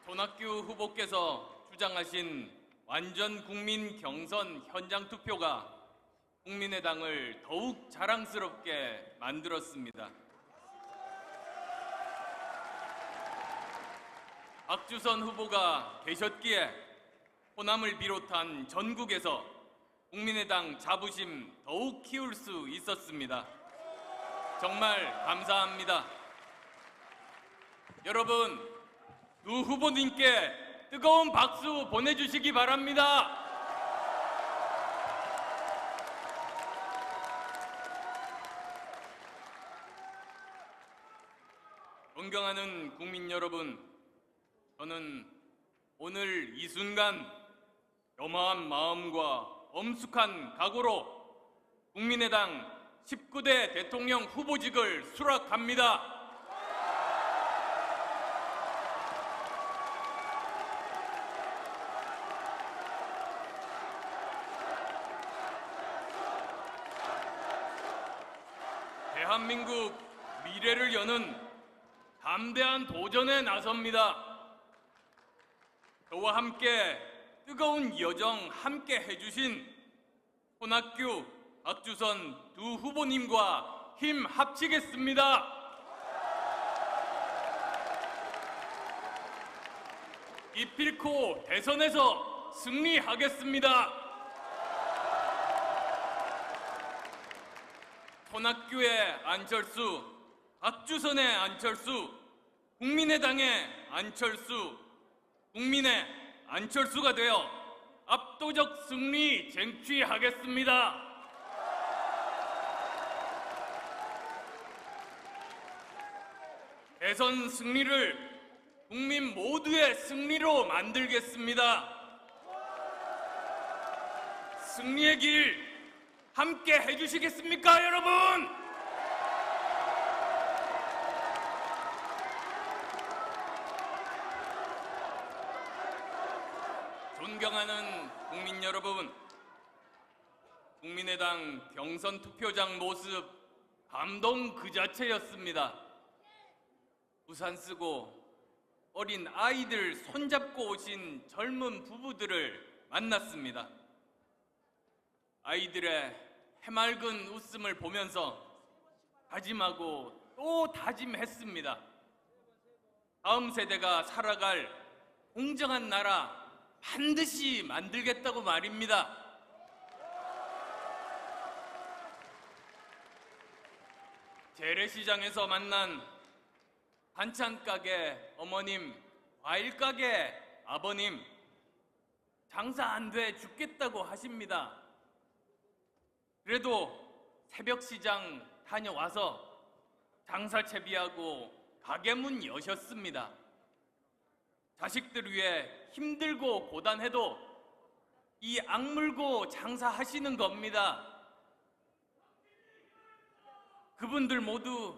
손학규 후보께서 주장하신 완전 국민 경선 현장 투표가 국민의당을 더욱 자랑스럽게 만들었습니다. 박주선 후보가 계셨기에 호남을 비롯한 전국에서 국민의당 자부심 더욱 키울 수 있었습니다. 정말 감사합니다. 여러분, 두 후보님께 뜨거운 박수 보내주시기 바랍니다. 존경하는 국민 여러분, 저는 오늘 이 순간 겸허한 마음과 엄숙한 각오로 국민의당 19대 대통령 후보직을 수락합니다. 대한민국 미래를 여는 담대한 도전에 나섭니다. 저와 함께 뜨거운 여정 함께 해주신 손학규, 박주선 두 후보님과 힘 합치겠습니다. 기필코 대선에서 승리하겠습니다. 손학규의 안철수, 박주선의 안철수, 국민의당의 안철수, 국민의 안철수가 되어 압도적 승리 쟁취하겠습니다. 대선 승리를 국민 모두의 승리로 만들겠습니다. 승리의 길 함께 해주시겠습니까, 여러분? 존경하는 국민 여러분, 국민의당 경선 투표장 모습 감동 그 자체였습니다. 우산 쓰고 어린 아이들 손잡고 오신 젊은 부부들을 만났습니다. 아이들의 해맑은 웃음을 보면서 다짐하고 또 다짐했습니다. 다음 세대가 살아갈 공정한 나라 반드시 만들겠다고 말입니다. 재래시장에서 만난 반찬 가게 어머님, 과일 가게 아버님, 장사 안 돼 죽겠다고 하십니다. 그래도 새벽 시장 다녀와서 장사 채비하고 가게 문 여셨습니다. 자식들 위해 힘들고 고단해도 이 악물고 장사하시는 겁니다. 그분들 모두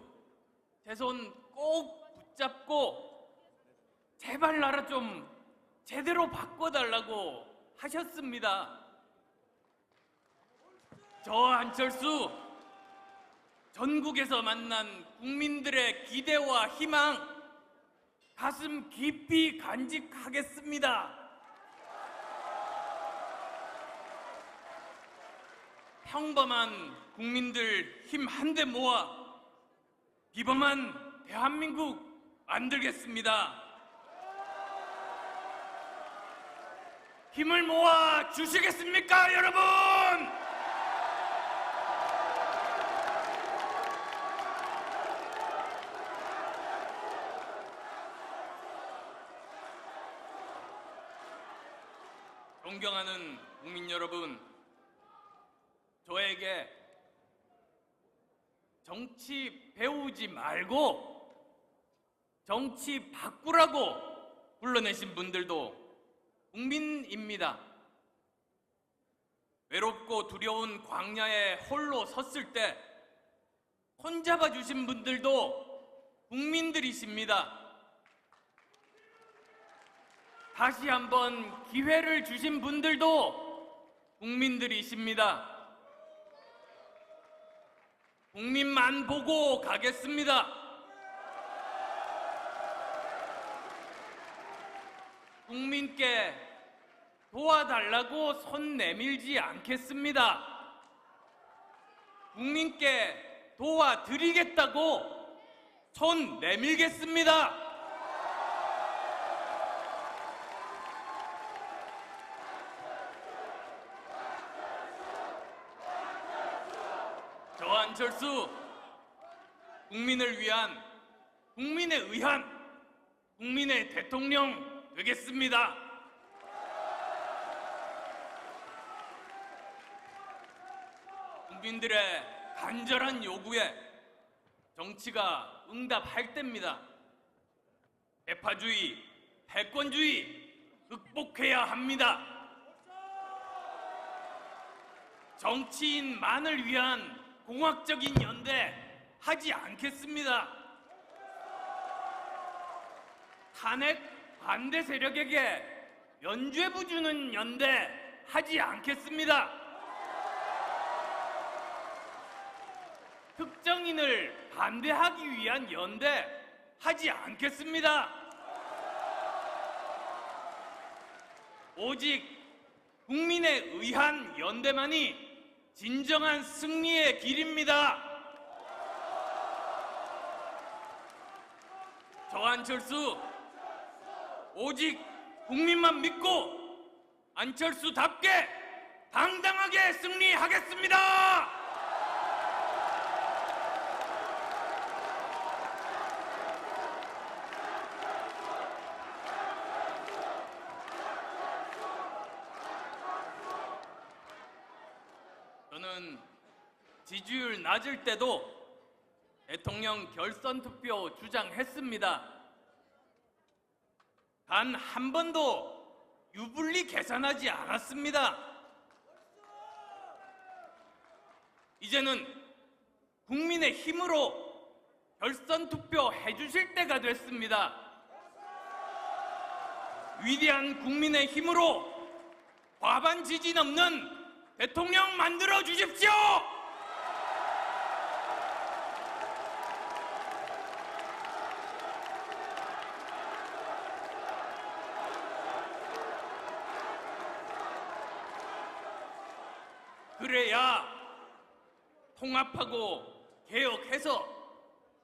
제 손 꼭 붙잡고 제발 나라 좀 제대로 바꿔달라고 하셨습니다. 저 안철수, 전국에서 만난 국민들의 기대와 희망 가슴 깊이 간직하겠습니다. 평범한 국민들 힘 한데 모아 비범한 대한민국 만들겠습니다. 힘을 모아 주시겠습니까, 여러분? 존경하는 국민 여러분, 저에게 정치 배우지 말고 정치 바꾸라고 불러내신 분들도 국민입니다. 외롭고 두려운 광야에 홀로 섰을 때 손잡아 주신 분들도 국민들이십니다. 다시 한번 기회를 주신 분들도 국민들이십니다. 국민만 보고 가겠습니다. 국민께 도와달라고 손 내밀지 않겠습니다. 국민께 도와드리겠다고 손 내밀겠습니다. 안철수 국민을 위한, 국민에 의한, 국민의 대통령 되겠습니다. 국민들의 간절한 요구에 정치가 응답할 때입니다. 대파주의, 패권주의 극복해야 합니다. 정치인만을 위한 공학적인 연대 하지 않겠습니다. 탄핵 반대 세력에게 면죄부 주는 연대 하지 않겠습니다. 특정인을 반대하기 위한 연대 하지 않겠습니다. 오직 국민에 의한 연대만이 진정한 승리의 길입니다. 저 안철수 오직 국민만 믿고 안철수답게 당당하게 승리하겠습니다. 저는 지지율 낮을 때도 대통령 결선 투표 주장했습니다. 단 한 번도 유불리 계산하지 않았습니다. 이제는 국민의 힘으로 결선 투표 해주실 때가 됐습니다. 위대한 국민의 힘으로 과반 지지 넘는 대통령 만들어 주십시오! 그래야 통합하고 개혁해서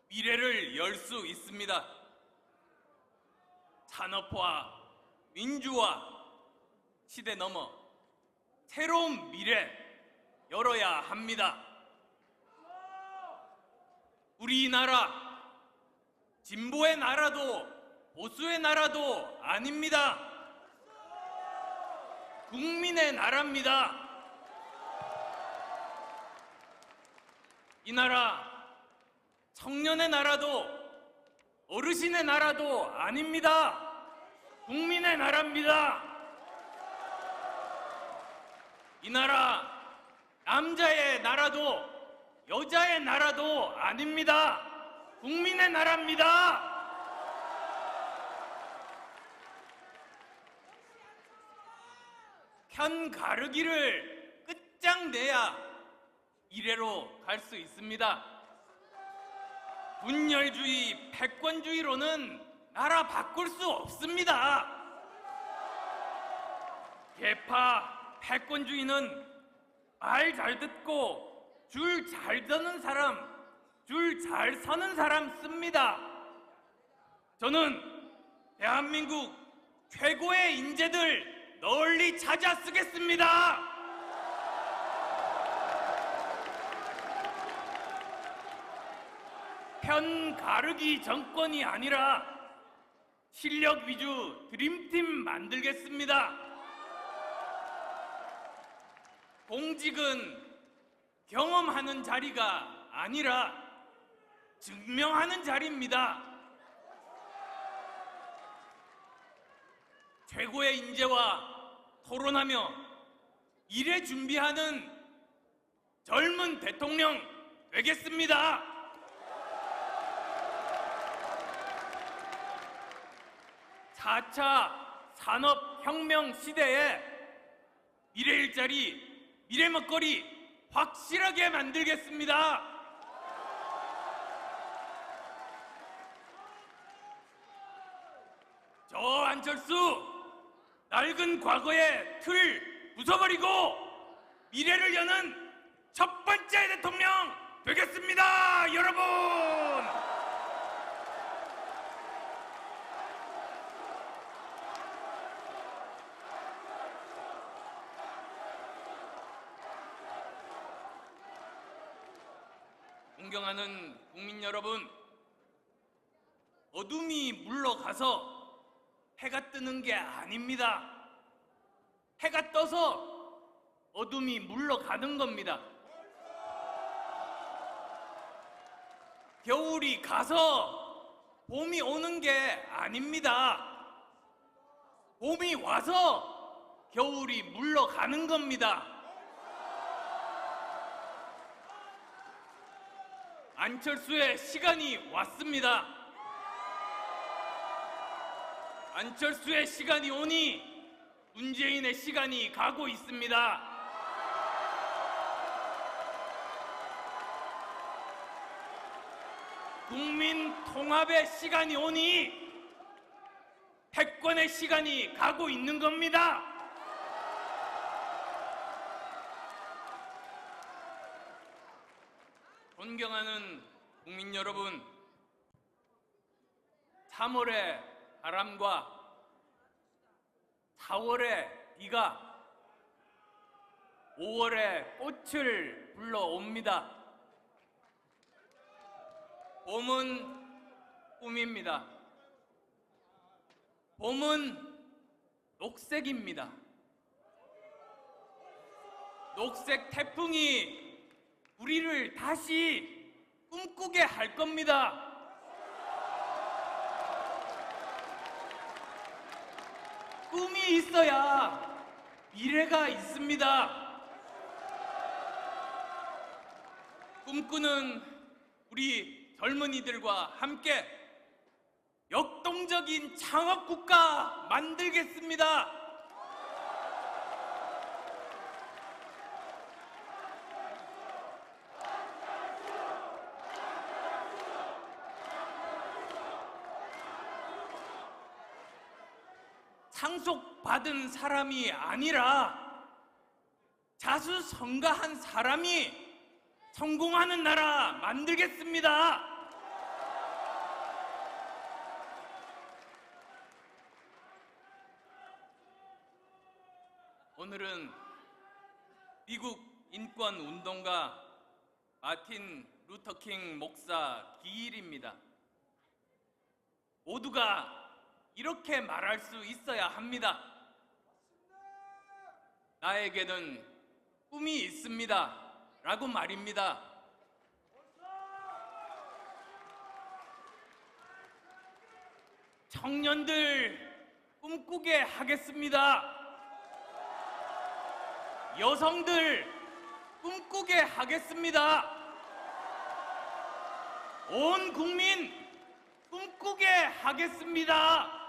미래를 열 수 있습니다. 산업화, 민주화 시대 넘어 새로운 미래 열어야 합니다. 우리나라 진보의 나라도 보수의 나라도 아닙니다. 국민의 나라입니다. 이 나라 청년의 나라도 어르신의 나라도 아닙니다. 국민의 나라입니다. 이 나라 남자의 나라도 여자의 나라도 아닙니다. 국민의 나라입니다. 편 가르기를 끝장내야 미래로 갈 수 있습니다. 분열주의, 패권주의로는 나라 바꿀 수 없습니다. 개파, 패권주의는 말 잘 듣고 줄 잘 서는 사람, 줄 잘 서는 사람 씁니다. 저는 대한민국 최고의 인재들 널리 찾아 쓰겠습니다. 편 가르기 정권이 아니라 실력 위주 드림팀 만들겠습니다. 공직은 경험하는 자리가 아니라 증명하는 자리입니다. 최고의 인재와 토론하며 미래 준비하는 젊은 대통령 되겠습니다. 사 4차 산업혁명 시대에 미래 일자리, 미래 먹거리 확실하게 만들겠습니다. 저 안철수 낡은 과거의 틀 부숴버리고 미래를 여는 첫 번째 대통령 되겠습니다, 여러분! 존경하는 국민 여러분, 어둠이 물러가서 해가 뜨는 게 아닙니다. 해가 떠서 어둠이 물러가는 겁니다. 겨울이 가서 봄이 오는 게 아닙니다. 봄이 와서 겨울이 물러가는 겁니다. 안철수의 시간이 왔습니다. 안철수의 시간이 오니 문재인의 시간이 가고 있습니다. 국민 통합의 시간이 오니 패권의 시간이 가고 있는 겁니다. 존경하는 국민 여러분, 3월의 바람과 4월의 비가 5월의 꽃을 불러옵니다. 봄은 꿈입니다. 봄은 녹색입니다. 녹색 태풍이 우리를 다시 꿈꾸게 할 겁니다. 꿈이 있어야 미래가 있습니다. 꿈꾸는 우리 젊은이들과 함께 역동적인 창업국가 만들겠습니다. 상속받은 사람이 아니라 자수성가한 사람이 성공하는 나라 만들겠습니다. 오늘은 미국 인권운동가 마틴 루터킹 목사 기일입니다. 모두가 이렇게 말할 수 있어야 합니다. 나에게는 꿈이 있습니다. 라고 말입니다. 청년들 꿈꾸게 하겠습니다. 여성들 꿈꾸게 하겠습니다. 온 국민 꿈꾸게 하겠습니다.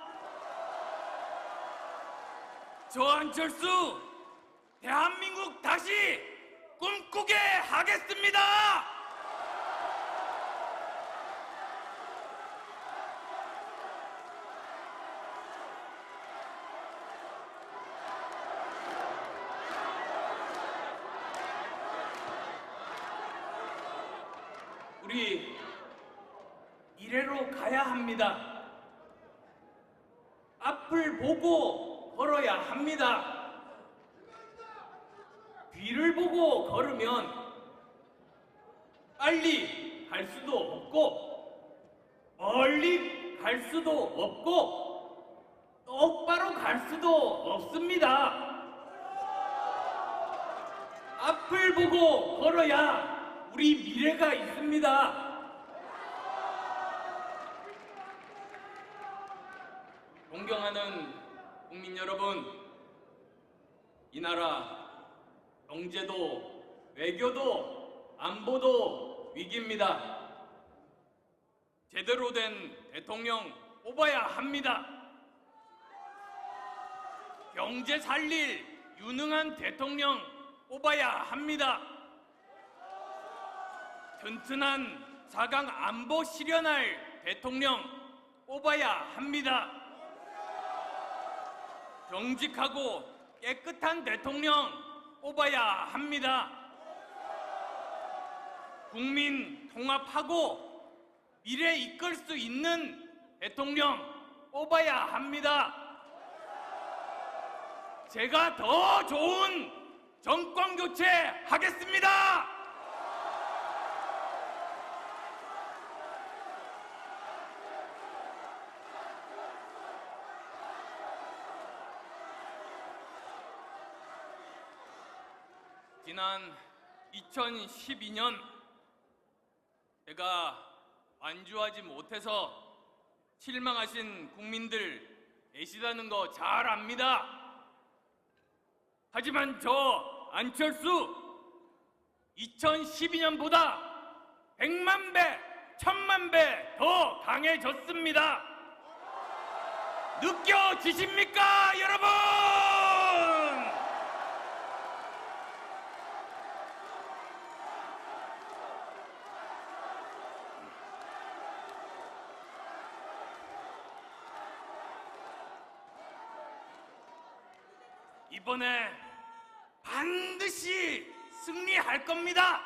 저 안철수 대한민국 다시 꿈꾸게 하겠습니다. 우리 미래로 가야 합니다. 앞을 보고 걸어야 합니다. 뒤를 보고 걸으면 빨리 갈 수도 없고 멀리 갈 수도 없고 똑바로 갈 수도 없습니다. 앞을 보고 걸어야 우리 미래가 있습니다. 존경하는 국민 여러분, 이 나라 경제도 외교도 안보도 위기입니다. 제대로 된 대통령 뽑아야 합니다. 경제 살릴 유능한 대통령 뽑아야 합니다. 튼튼한 4강 안보 실현할 대통령 뽑아야 합니다. 정직하고 깨끗한 대통령 뽑아야 합니다. 국민 통합하고 미래 이끌 수 있는 대통령 뽑아야 합니다. 제가 더 좋은 정권 교체 하겠습니다. 지난 2012년 제가 완주하지 못해서 실망하신 국민들 계시다는 거 잘 압니다. 하지만 저 안철수 2012년보다 100만 배, 1000만 배 더 강해졌습니다. 느껴지십니까, 여러분? 이번에 반드시 승리할 겁니다.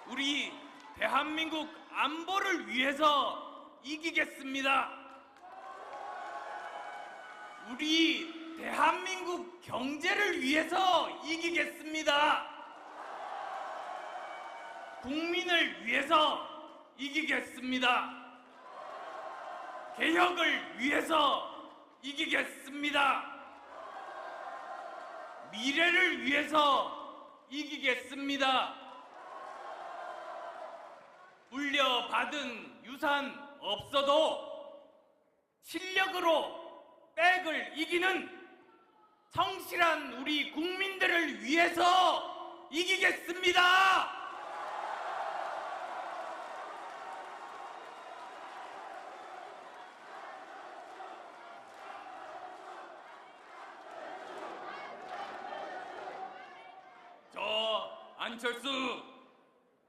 우리 대한민국 안보를 위해서 이기겠습니다. 우리 대한민국 경제를 위해서 이기겠습니다. 국민을 위해서 이기겠습니다. 개혁을 위해서 이기겠습니다. 미래를 위해서 이기겠습니다. 물려받은 유산 없어도 실력으로 백을 이기는 성실한 우리 국민들을 위해서 이기겠습니다. 저 안철수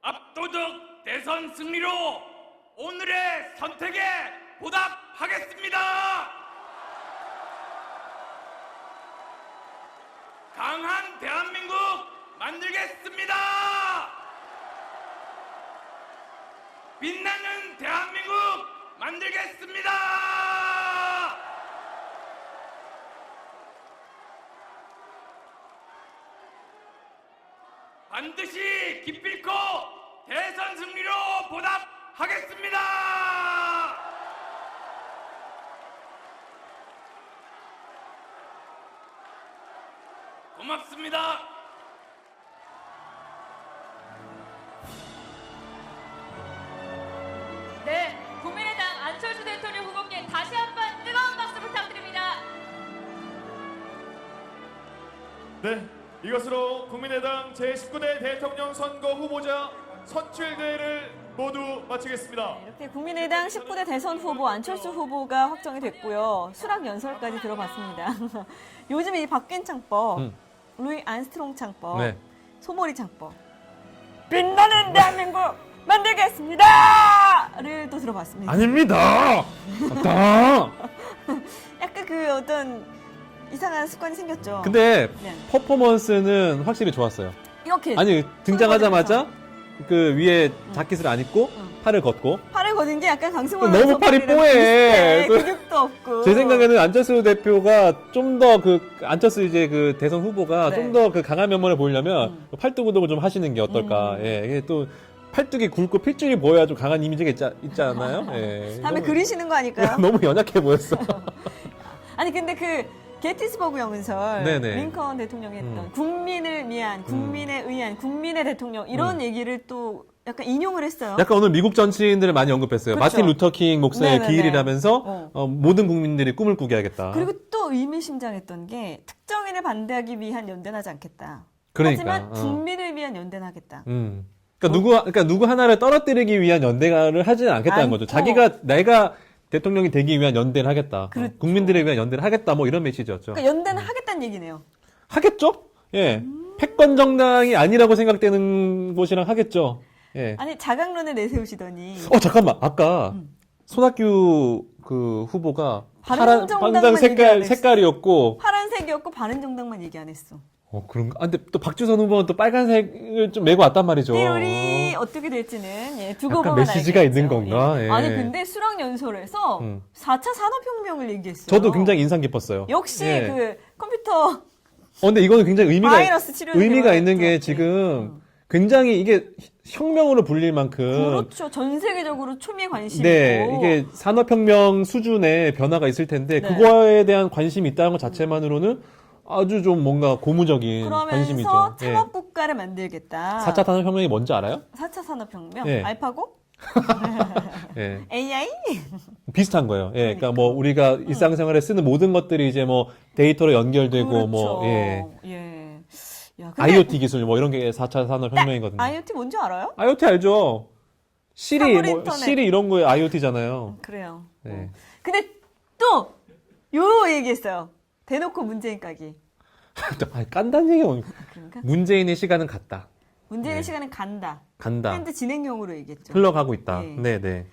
압도적 대선 승리로 오늘의 선택에 보답하겠습니다. 강한 대한민국 만들겠습니다. 빛나는 대한민국 만들겠습니다. 반드시 기필코 대선 승리로 보답하겠습니다. 고맙습니다. 네, 국민의당 안철수 대통령 후보께 다시 한번 뜨거운 박수 부탁드립니다. 네, 이것으로 국민의당 제19대 대통령 선거 후보자 선출대회를 모두 마치겠습니다. 이렇게 국민의당 19대 대선 후보 안철수 후보가 확정이 됐고요. 수락 연설까지 들어봤습니다. 요즘 이 바뀐 창법, 루이 안스트롱 창법, 네. 소몰이 창법, 빛나는 대한민국 만들겠습니다!를 또 들어봤습니다. 아닙니다. 맞다. 약간 그 어떤 이상한 습관이 생겼죠. 근데 네. 퍼포먼스는 확실히 좋았어요. 이렇게 아니 등장하자마자 그 위에 자켓을 안 입고 팔을 걷고 팔을 거는 게 약간 강승원 너무 팔이 선배님이랑 뽀해. 비슷해. 근육도 없고. 제 생각에는 안철수 대표가 좀 더 안철수 이제 그 대선 후보가 네. 좀 더 그 강한 면모를 보이려면 팔뚝 운동을 좀 하시는 게 어떨까. 예, 이게 또 팔뚝이 굵고 필줄이 보여야 좀 강한 이미지가 있지 않나요? 예. 다음에 너무- 그리시는 거 아닐까요? 너무 연약해 보였어. 아니 근데 그 게티스버그 영문설 네네. 링컨 대통령이 했던 국민을 위한, 국민에 의한, 국민의 대통령 이런 얘기를 또 약간 인용을 했어요. 약간 오늘 미국 정치인들을 많이 언급했어요. 그렇죠. 마틴 루터킹 목사의 네네네. 기일이라면서 모든 국민들이 꿈을 꾸게 하겠다. 그리고 또 의미심장했던 게 특정인을 반대하기 위한 연대는 하지 않겠다. 그러니까, 하지만 국민을 위한 연대는 하겠다. 그러니까 누구 하나를 떨어뜨리기 위한 연대를 하지는 않겠다는 않고. 거죠. 내가 대통령이 되기 위한 연대를 하겠다. 그렇죠. 국민들을 위한 연대를 하겠다. 뭐 이런 메시지였죠. 그러니까 연대는 하겠다는 얘기네요. 하겠죠? 예. 패권 정당이 아니라고 생각되는 곳이랑 하겠죠. 예. 아니 자강론을 내세우시더니 잠깐만. 아까 손학규 그 후보가 파란 바른정당만 얘기 안 했어. 색깔이었고 파란색이었고 바른정당만 얘기 안 했어. 그런가? 근데 또 박주선 후보는 또 빨간색을 좀 메고 왔단 말이죠. 띠로리 어떻게 될지는 두고 약간 보면 메시지가 알겠죠. 있는 건가? 예. 아니 근데 수락연설에서 4차 산업혁명을 얘기했어요. 저도 굉장히 인상 깊었어요. 역시 예. 그 컴퓨터 근데 이거는 굉장히 바이러스 치료에 의미가 있는 게 들어갔죠. 지금 굉장히 이게 혁명으로 불릴 만큼 그렇죠. 전 세계적으로 초미의 관심이고 네, 이게 산업혁명 수준의 변화가 있을 텐데 네. 그거에 대한 관심이 있다는 것 자체만으로는 아주 좀 뭔가 고무적인 관심이죠. 그러면서 예. 창업국가를 만들겠다. 4차 산업혁명이 뭔지 알아요? 4차 산업혁명? 예. 알파고? 예. AI? 비슷한 거예요. 예. 그러니까 뭐 우리가 일상생활에 쓰는 모든 것들이 이제 뭐 데이터로 연결되고 그렇죠. 뭐 예. 예. 야, 근데 IoT 기술 뭐 이런 게 4차 산업혁명이거든요. IoT 뭔지 알아요? IoT 알죠? 시리 사물 뭐 인터넷. 시리 이런 거에 IoT잖아요. 그래요. 네. 근데 또 요 얘기했어요. 대놓고 문재인 까기. 아, 깐다는 얘기 뭐. 그러니까 문재인의 시간은 갔다. 문재인의 네. 시간은 간다. 간다. 현재 진행형으로 얘기했죠. 흘러가고 있다. 네. 네, 네.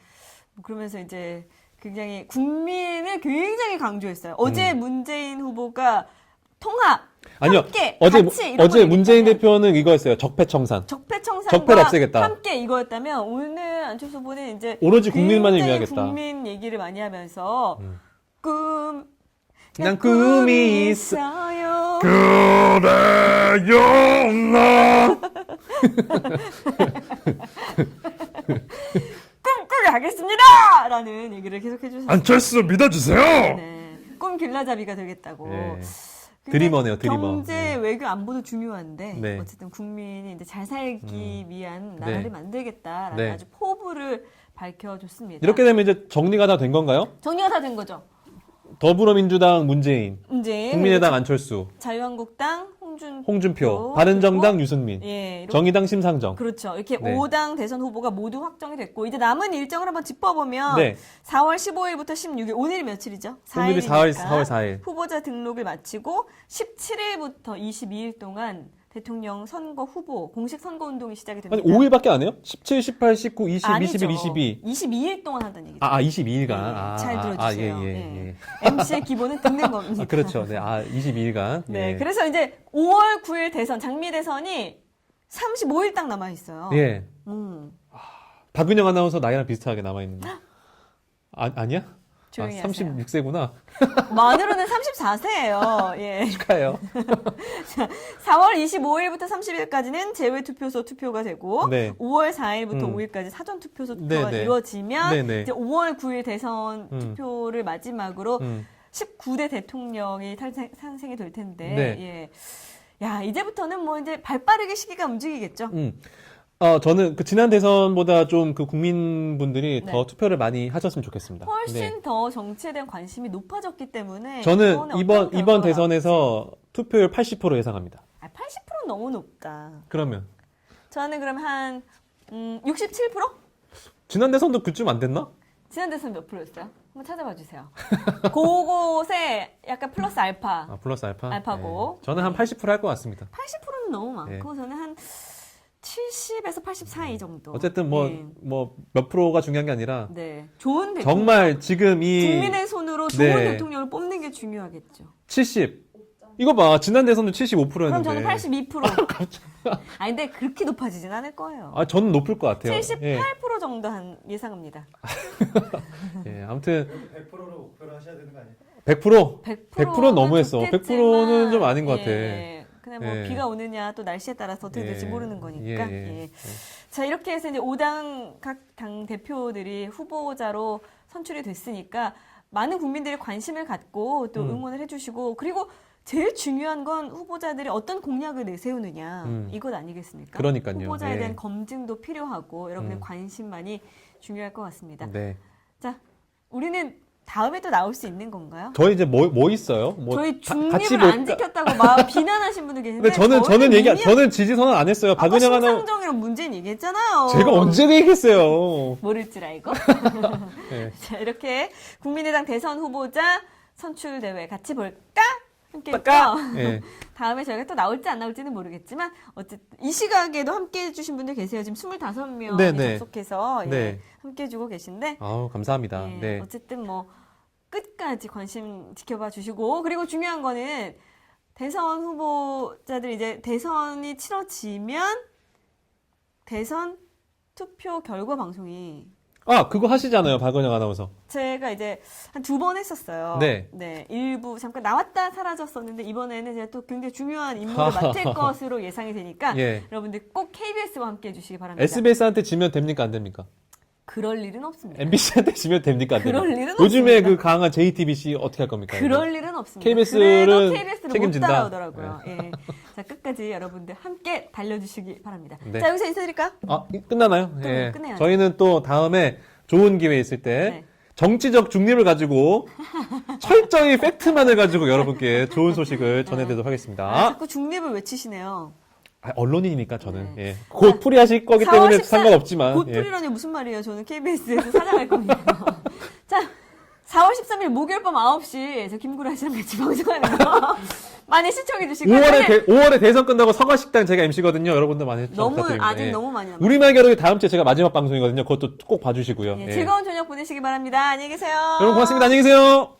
그러면서 이제 굉장히 국민을 굉장히 강조했어요. 어제 문재인 후보가 통합, 아니요. 함께, 어제 같이 이런 어제 걸 문재인 얘기했다면 대표는 이거였어요. 적폐청산. 적폐청산과 적폐를 없애겠다. 함께 이거였다면 오늘 안철수 후보는 이제 오로지 국민만을 굉장히 위하겠다. 국민 얘기를 많이 하면서 그냥 꿈이 있어. 있어요. 그래요, 나. 꿈꾸게 하겠습니다! 라는 얘기를 계속 해주셨어요. 안철수 믿어주세요. 네. 꿈 길라잡이가 되겠다고. 네. 근데 드리머네요, 드리머. 경제, 네. 외교, 안보도 중요한데 네. 어쨌든 국민이 이제 잘 살기 위한 네. 나라를 만들겠다라는 네. 아주 포부를 밝혀줬습니다. 이렇게 되면 이제 정리가 다 된 건가요? 정리가 다 된 거죠. 더불어민주당 문재인, 이제 국민의당 안철수, 자유한국당 홍준표, 홍준표, 바른정당 그리고 유승민, 예, 이렇게 정의당 심상정. 그렇죠. 이렇게 네. 5당 대선 후보가 모두 확정이 됐고 이제 남은 일정을 한번 짚어보면 네. 4월 15일부터 16일 오늘이 며칠이죠? 오늘이 4월 4일. 후보자 등록을 마치고 17일부터 22일 동안 대통령 선거 후보 공식 선거 운동이 시작이 됩니다. 아니 5일밖에 안 해요? 17, 18, 19, 20, 아니죠. 21, 22. 22일 동안 한다는 얘기죠. 22일간. 네, 잘 들어주세요. 예, 예, 네. 예. MC의 기본은 듣는 겁니다. 그렇죠. 네. 22일간. 네, 예. 그래서 이제 5월 9일 대선, 장미 대선이 35일 딱 남아 있어요. 예. 음, 박은영 아나운서 나이랑 비슷하게 남아있는데. 아니야? 조용히 하세요. 36세구나. 만으로는 34세예요. 예. 축하해요. 4월 25일부터 30일까지는 제외 투표소 투표가 되고 네. 5월 4일부터 음. 5일까지 사전 투표소 투표가 네, 네. 이루어지면 네, 네. 이제 5월 9일 대선 음. 투표를 마지막으로 음. 19대 대통령이 탄생이 될 텐데 네. 예. 야, 이제부터는 뭐 이제 발빠르게 시기가 움직이겠죠. 저는 그 지난 대선보다 좀 그 국민분들이 네. 더 투표를 많이 하셨으면 좋겠습니다. 훨씬 네. 더 정치에 대한 관심이 높아졌기 때문에 저는 이번에 이번 어떤 결과가 대선에서 투표율 80% 예상합니다. 나올지. 80%는 너무 높다. 그러면 저는 그럼 한 67%? 지난 대선도 그쯤 안 됐나? 지난 대선 몇 프로였어요? 한번 찾아봐 주세요. 그곳에 약간 플러스 알파. 플러스 알파? 알파고. 네. 저는 한 80%할 것 같습니다. 80%는 너무 많고 저는 한 70에서 80 사이 정도. 어쨌든 네. 몇 프로가 중요한 게 아니라 네. 좋은 대통령. 정말 지금 이 국민의 손으로 좋은 네. 대통령을 뽑는 게 중요하겠죠. 70. 이거 봐. 지난 대선도 75%였는데. 그럼 저는 82%. 아니 근데 그렇게 높아지진 않을 거예요. 저는 높을 것 같아요. 78% 예. 정도 한 예상합니다. 예, 아무튼 100%로 목표로 하셔야 되는 거 아니에요? 100%? 100%는 100%는 너무했어. 좋겠지만, 100%는 좀 아닌 것 같아. 예. 그냥 뭐 예. 비가 오느냐 또 날씨에 따라서 어떻게 될지 예. 모르는 거니까. 예, 예. 예. 자, 이렇게 해서 이제 5당 각 당 대표들이 후보자로 선출이 됐으니까 많은 국민들이 관심을 갖고 또 응원을 해주시고 그리고 제일 중요한 건 후보자들이 어떤 공약을 내세우느냐 이것 아니겠습니까? 그러니까요. 후보자에 네. 대한 검증도 필요하고 여러분의 관심만이 중요할 것 같습니다. 네. 자, 우리는 다음에 또 나올 수 있는 건가요? 저희 이제 뭐 있어요? 저희 같이 중립을 안 지켰다고 막 비난하신 분들 계신데 근데 저는 지지 선언 안 했어요. 아까 박은영 하나 심상정이랑 문재인 얘기했잖아요. 제가 언제 얘기했어요? 모를 줄 알고. 네. 자, 이렇게 국민의당 대선 후보자 선출 대회 같이 볼까? 함께 볼까? 볼까? 예. 다음에 저희가 또 나올지 안 나올지는 모르겠지만 어쨌든 이 시각에도 함께 해주신 분들 계세요. 지금 25명이 네, 네. 접속해서 예, 네. 함께 해주고 계신데 아우, 감사합니다. 예, 네. 어쨌든 뭐 끝까지 관심 지켜봐 주시고 그리고 중요한 거는 대선 후보자들 이제 대선이 치러지면 대선 투표 결과 방송이 그거 하시잖아요. 박은영 아나운서. 제가 이제 한 2번 했었어요. 네. 일부 잠깐 나왔다 사라졌었는데 이번에는 제가 또 굉장히 중요한 임무를 맡을 것으로 예상이 되니까 예. 여러분들 꼭 KBS와 함께 해주시기 바랍니다. SBS한테 지면 됩니까? 안 됩니까? 그럴 일은 없습니다. MBC한테 지면 됩니까? 안 그럴 됩니까? 일은 요즘에 없습니다. 그 강한 JTBC 어떻게 할 겁니까? 그럴 일은 없습니다. KBS를 그래도 KBS를 못 책임진다. 따라오더라고요. 예. 자, 끝까지 여러분들 함께 달려주시기 바랍니다. 네. 자, 여기서 인사드릴까요? 아, 끝나나요? 끝내야죠. 저희는 또 다음에 좋은 기회 있을 때 네. 정치적 중립을 가지고 철저히 팩트만을 가지고 여러분께 좋은 소식을 전해드리도록 아, 하겠습니다. 자꾸 중립을 외치시네요. 언론인이니까 저는 네. 예. 곧 풀이하실 거기 4월 때문에 14일 상관없지만 곧 예. 풀이라니 무슨 말이에요. 저는 KBS에서 사장할 겁니다. 자, 4월 13일 목요일 밤 9시 저 김구라 씨랑 같이 방송하는 거 많이 시청해 주시고 5월에 대선 끝나고 서가식당 제가 MC거든요. 여러분들 많이 시청 너무 부탁드립니다. 아직 예. 너무 많이 남았어요. 우리말 겨루기 다음 주에 제가 마지막 방송이거든요. 그것도 꼭 봐주시고요. 예, 예. 즐거운 저녁 보내시기 바랍니다. 안녕히 계세요. 여러분 고맙습니다. 안녕히 계세요.